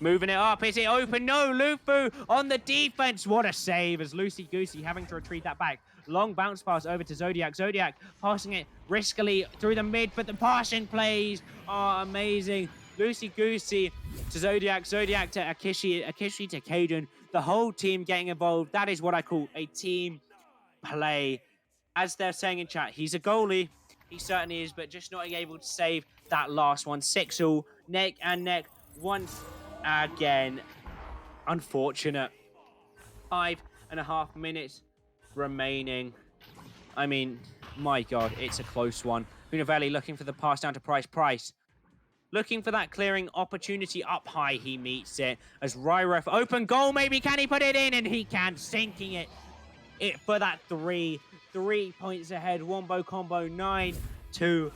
moving it up. Is it open? No, Lufu on the defense. What a save as Loosey Goosey having to retrieve that back. Long bounce pass over to Zodiac. Zodiac passing it riskily through the mid, but the passing plays are amazing. Loosey Goosey to Zodiac. Zodiac to Akishi. Akishi to Caden. The whole team getting involved. That is what I call a team play. As they're saying in chat, he's a goalie. He certainly is, but just not able to save that last one. 6-all, neck and neck once again. Unfortunate. 5.5 minutes remaining. I mean, my God, it's a close one. Unavelli looking for the pass down to Price. Price looking for that clearing opportunity up high. He meets it as Ryref open goal. Maybe can he put it in? And he can, sinking it for that 3 points ahead. Wombo combo 9-6.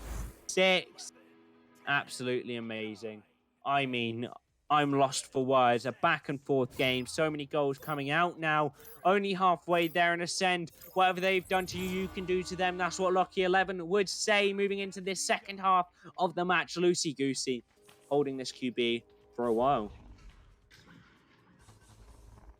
Absolutely amazing. I mean, I'm lost for words. A back and forth game. So many goals coming out now. Only halfway there in Ascend. Whatever they've done to you, you can do to them. That's what Lucky 11 would say moving into this second half of the match. Loosey Goosey holding this QB for a while.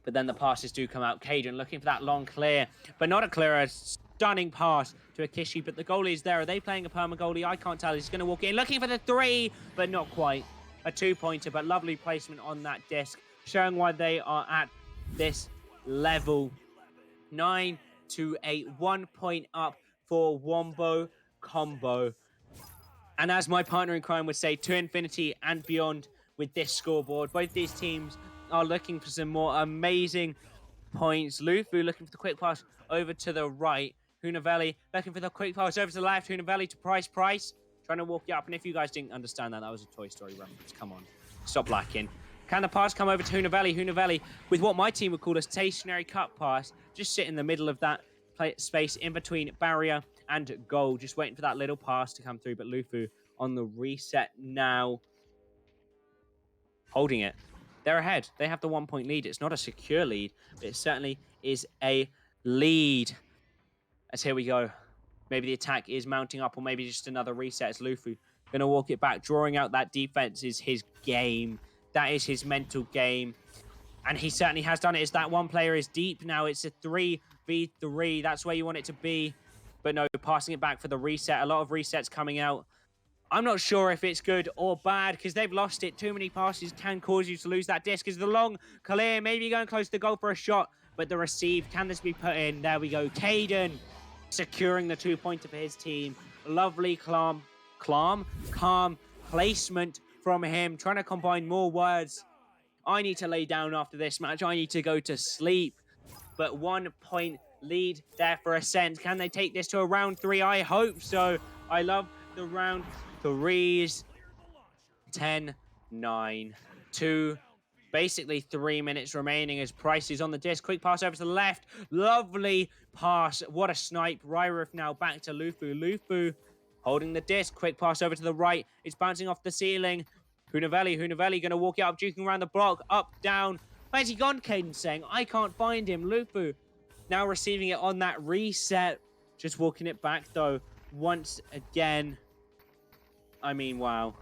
But then the passes do come out. Caden looking for that long clear, but not a clear. A stunning pass to Akishi, but the goalie is there. Are they playing a perma goalie? I can't tell. He's going to walk in, looking for the 3, but not quite. A 2-pointer, but lovely placement on that disc, showing why they are at this level. 9-8, 1 point up for Wombo combo. And as my partner in crime would say, to infinity and beyond with this scoreboard. Both these teams are looking for some more amazing points. Lufu looking for the quick pass over to the right. Hunavelli looking for the quick pass over to the left. Hunavelli to Price. Price trying to walk you up. And if you guys didn't understand that, that was a Toy Story reference. Come on. Stop lacking. Can the pass come over to Hunavelli? Hunavelli with what my team would call a stationary cut pass. Just sit in the middle of that space in between barrier and goal. Just waiting for that little pass to come through. But Lufu on the reset now. Holding it. They're ahead. They have the 1 point lead. It's not a secure lead, but it certainly is a lead. As here we go. Maybe the attack is mounting up, or maybe just another reset as Lufu going to walk it back. Drawing out that defense is his game. That is his mental game. And he certainly has done it. As that one player is deep now. It's a 3v3. That's where you want it to be. But no, passing it back for the reset. A lot of resets coming out. I'm not sure if it's good or bad because they've lost it. Too many passes can cause you to lose that disc. Is the long clear, maybe going close to the goal for a shot, but the receive, can this be put in? There we go. Caden securing the 2-pointer for his team. Lovely calm placement from him. Trying to combine more words. I need to lay down after this match. I need to go to sleep. But 1 point lead there for Ascent. Can they take this to a round 3? I hope so. I love the round 3s. 10-9. 2. Basically 3 minutes remaining as Price is on the disc. Quick pass over to the left. Lovely pass. What a snipe. Ryrif now back to Lufu. Lufu holding the disc. Quick pass over to the right. It's bouncing off the ceiling. Hunavelli going to walk it up, juking around the block. Up, down. Where's he gone, Caden saying? I can't find him. Lufu now receiving it on that reset. Just walking it back, though, once again. I mean, wow.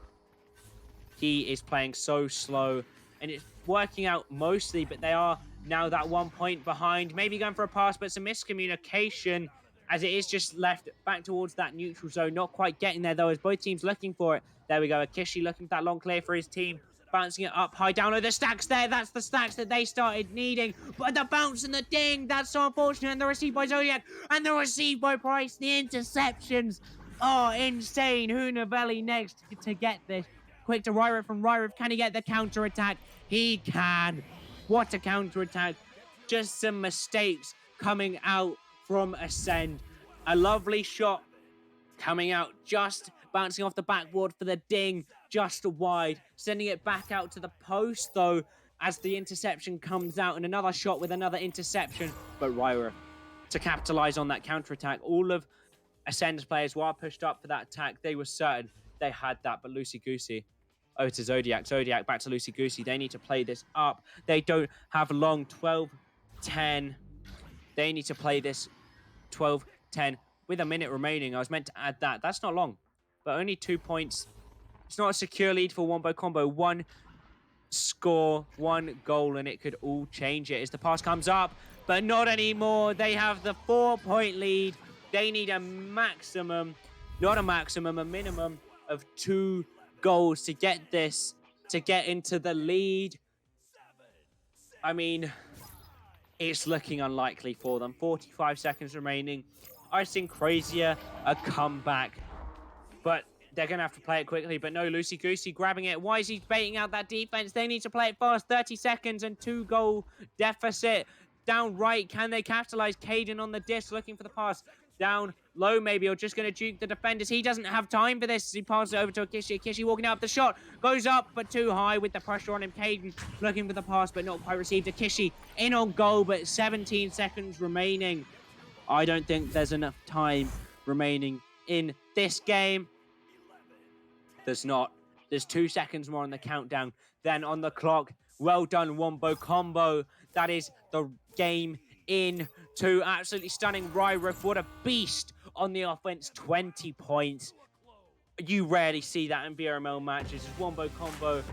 He is playing so slow. And it's working out mostly, but they are now that 1 point behind. Maybe going for a pass, but some miscommunication as it is just left back towards that neutral zone. Not quite getting there, though, as both teams looking for it. There we go. Akishi looking for that long clear for his team. Bouncing it up high. Down low. The stacks there. That's the stacks that they started needing. But the bounce and the ding. That's so unfortunate. And the receive by Zodiac. And the receive by Price. The interceptions are insane. Hunavelli next to get this. Quick to Ryrif from Ryrif. Can he get the counter attack? He can. What a counter attack. Just some mistakes coming out from Ascend. A lovely shot coming out, just bouncing off the backboard for the ding, just wide. Sending it back out to the post, though, as the interception comes out. And another shot with another interception. But Ryrif to capitalize on that counter attack. All of Ascend's players were pushed up for that attack. They were certain they had that, but loosey-goosey. Oh, to Zodiac. Zodiac back to loosey-goosey. They need to play this up. They don't have long. 12-10. They need to play this 12-10 with a minute remaining. I was meant to add that. That's not long, but only 2 points. It's not a secure lead for Wombo Combo. One score, one goal, and it could all change it as the pass comes up, but not anymore. They have the 4-point lead. They need a maximum, not a maximum, a minimum of 2 goals to get this, to get into the lead. I mean, it's looking unlikely for them. 45 seconds remaining. I think crazier a comeback, but they're going to have to play it quickly. But no, loosey-goosey grabbing it. Why is he baiting out that defense? They need to play it fast. 30 seconds and 2-goal deficit. Down right, can they capitalize? Caden on the disc looking for the pass. Down low, maybe, or just going to juke the defenders. He doesn't have time for this. He passes it over to Akishi. Akishi walking up the shot. Goes up, but too high with the pressure on him. Caden looking for the pass, but not quite received. Akishi in on goal, but 17 seconds remaining. I don't think there's enough time remaining in this game. There's not. There's 2 seconds more on the countdown than on the clock. Well done, Wombo Combo. That is the game in two. Absolutely stunning. Ryriff, what a beast on the offense. 20 points. You rarely see that in VRML matches. As Wombo Combo,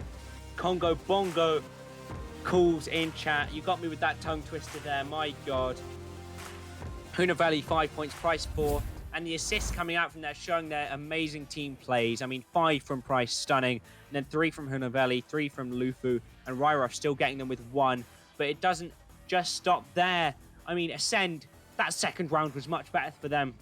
Congo Bongo calls in chat. You got me with that tongue twister there. My God. Hunavelli, 5 points. Price 4. And the assists coming out from there showing their amazing team plays. I mean, 5 from Price, stunning. And then 3 from Hunavelli, 3 from Lufu. And Ryroff still getting them with 1. But it doesn't just stop there. I mean, Ascend, that second round was much better for them.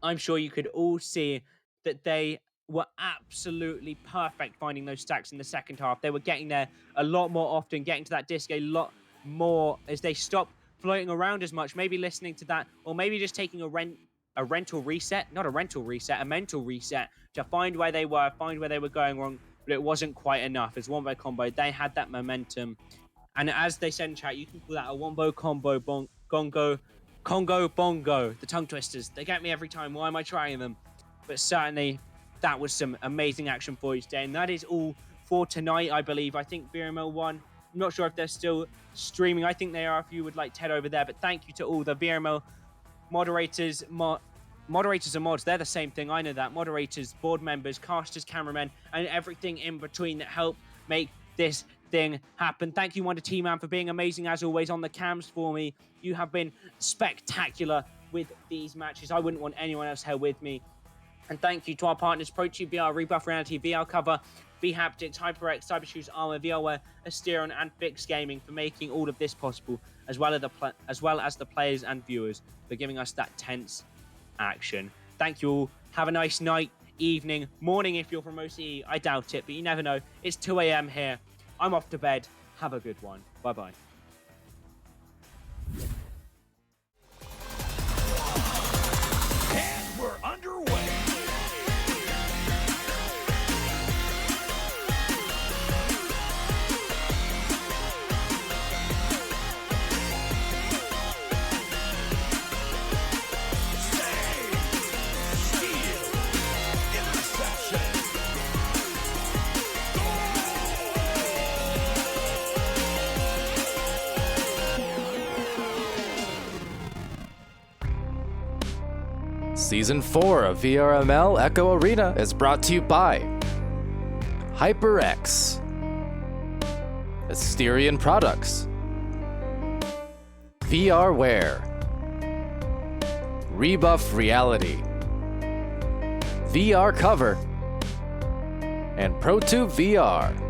I'm sure you could all see that they were absolutely perfect finding those stacks in the second half. They were getting there a lot more often, getting to that disc a lot more as they stopped floating around as much. Maybe listening to that, or maybe just taking a mental reset to find where they were, find where they were going wrong, but it wasn't quite enough. As Wombo Combo, they had that momentum. And as they said in chat, you can call that a Wombo Combo Congo Bongo. The tongue twisters, they get me every time. Why am I trying them? But certainly, that was some amazing action for you today. And that is all for tonight, I believe. I think VRML 1, I'm not sure if they're still streaming. I think they are if you would like to head over there. But thank you to all the VRML moderators, moderators and mods, they're the same thing, I know that. Moderators, board members, casters, cameramen, and everything in between that help make this thing happen. Thank you, Wonder T-Man, for being amazing as always on the cams for me. You have been spectacular with these matches. I wouldn't want anyone else here with me. And thank you to our partners, ProTube VR, Rebuff Reality, VR Cover, V-Haptics, HyperX, Cybershoes, Armor, VRware, Asterion, and Fix Gaming for making all of this possible, as well as the players and viewers for giving us that tense action. Thank you all. Have a nice night, evening, morning if you're from OCE. I doubt it, but you never know. It's 2 a.m. here. I'm off to bed. Have a good one. Bye-bye. And we're underway. Season 4 of VRML Echo Arena is brought to you by HyperX, Asterion Products, VRware, Rebuff Reality, VR Cover, and ProTube VR.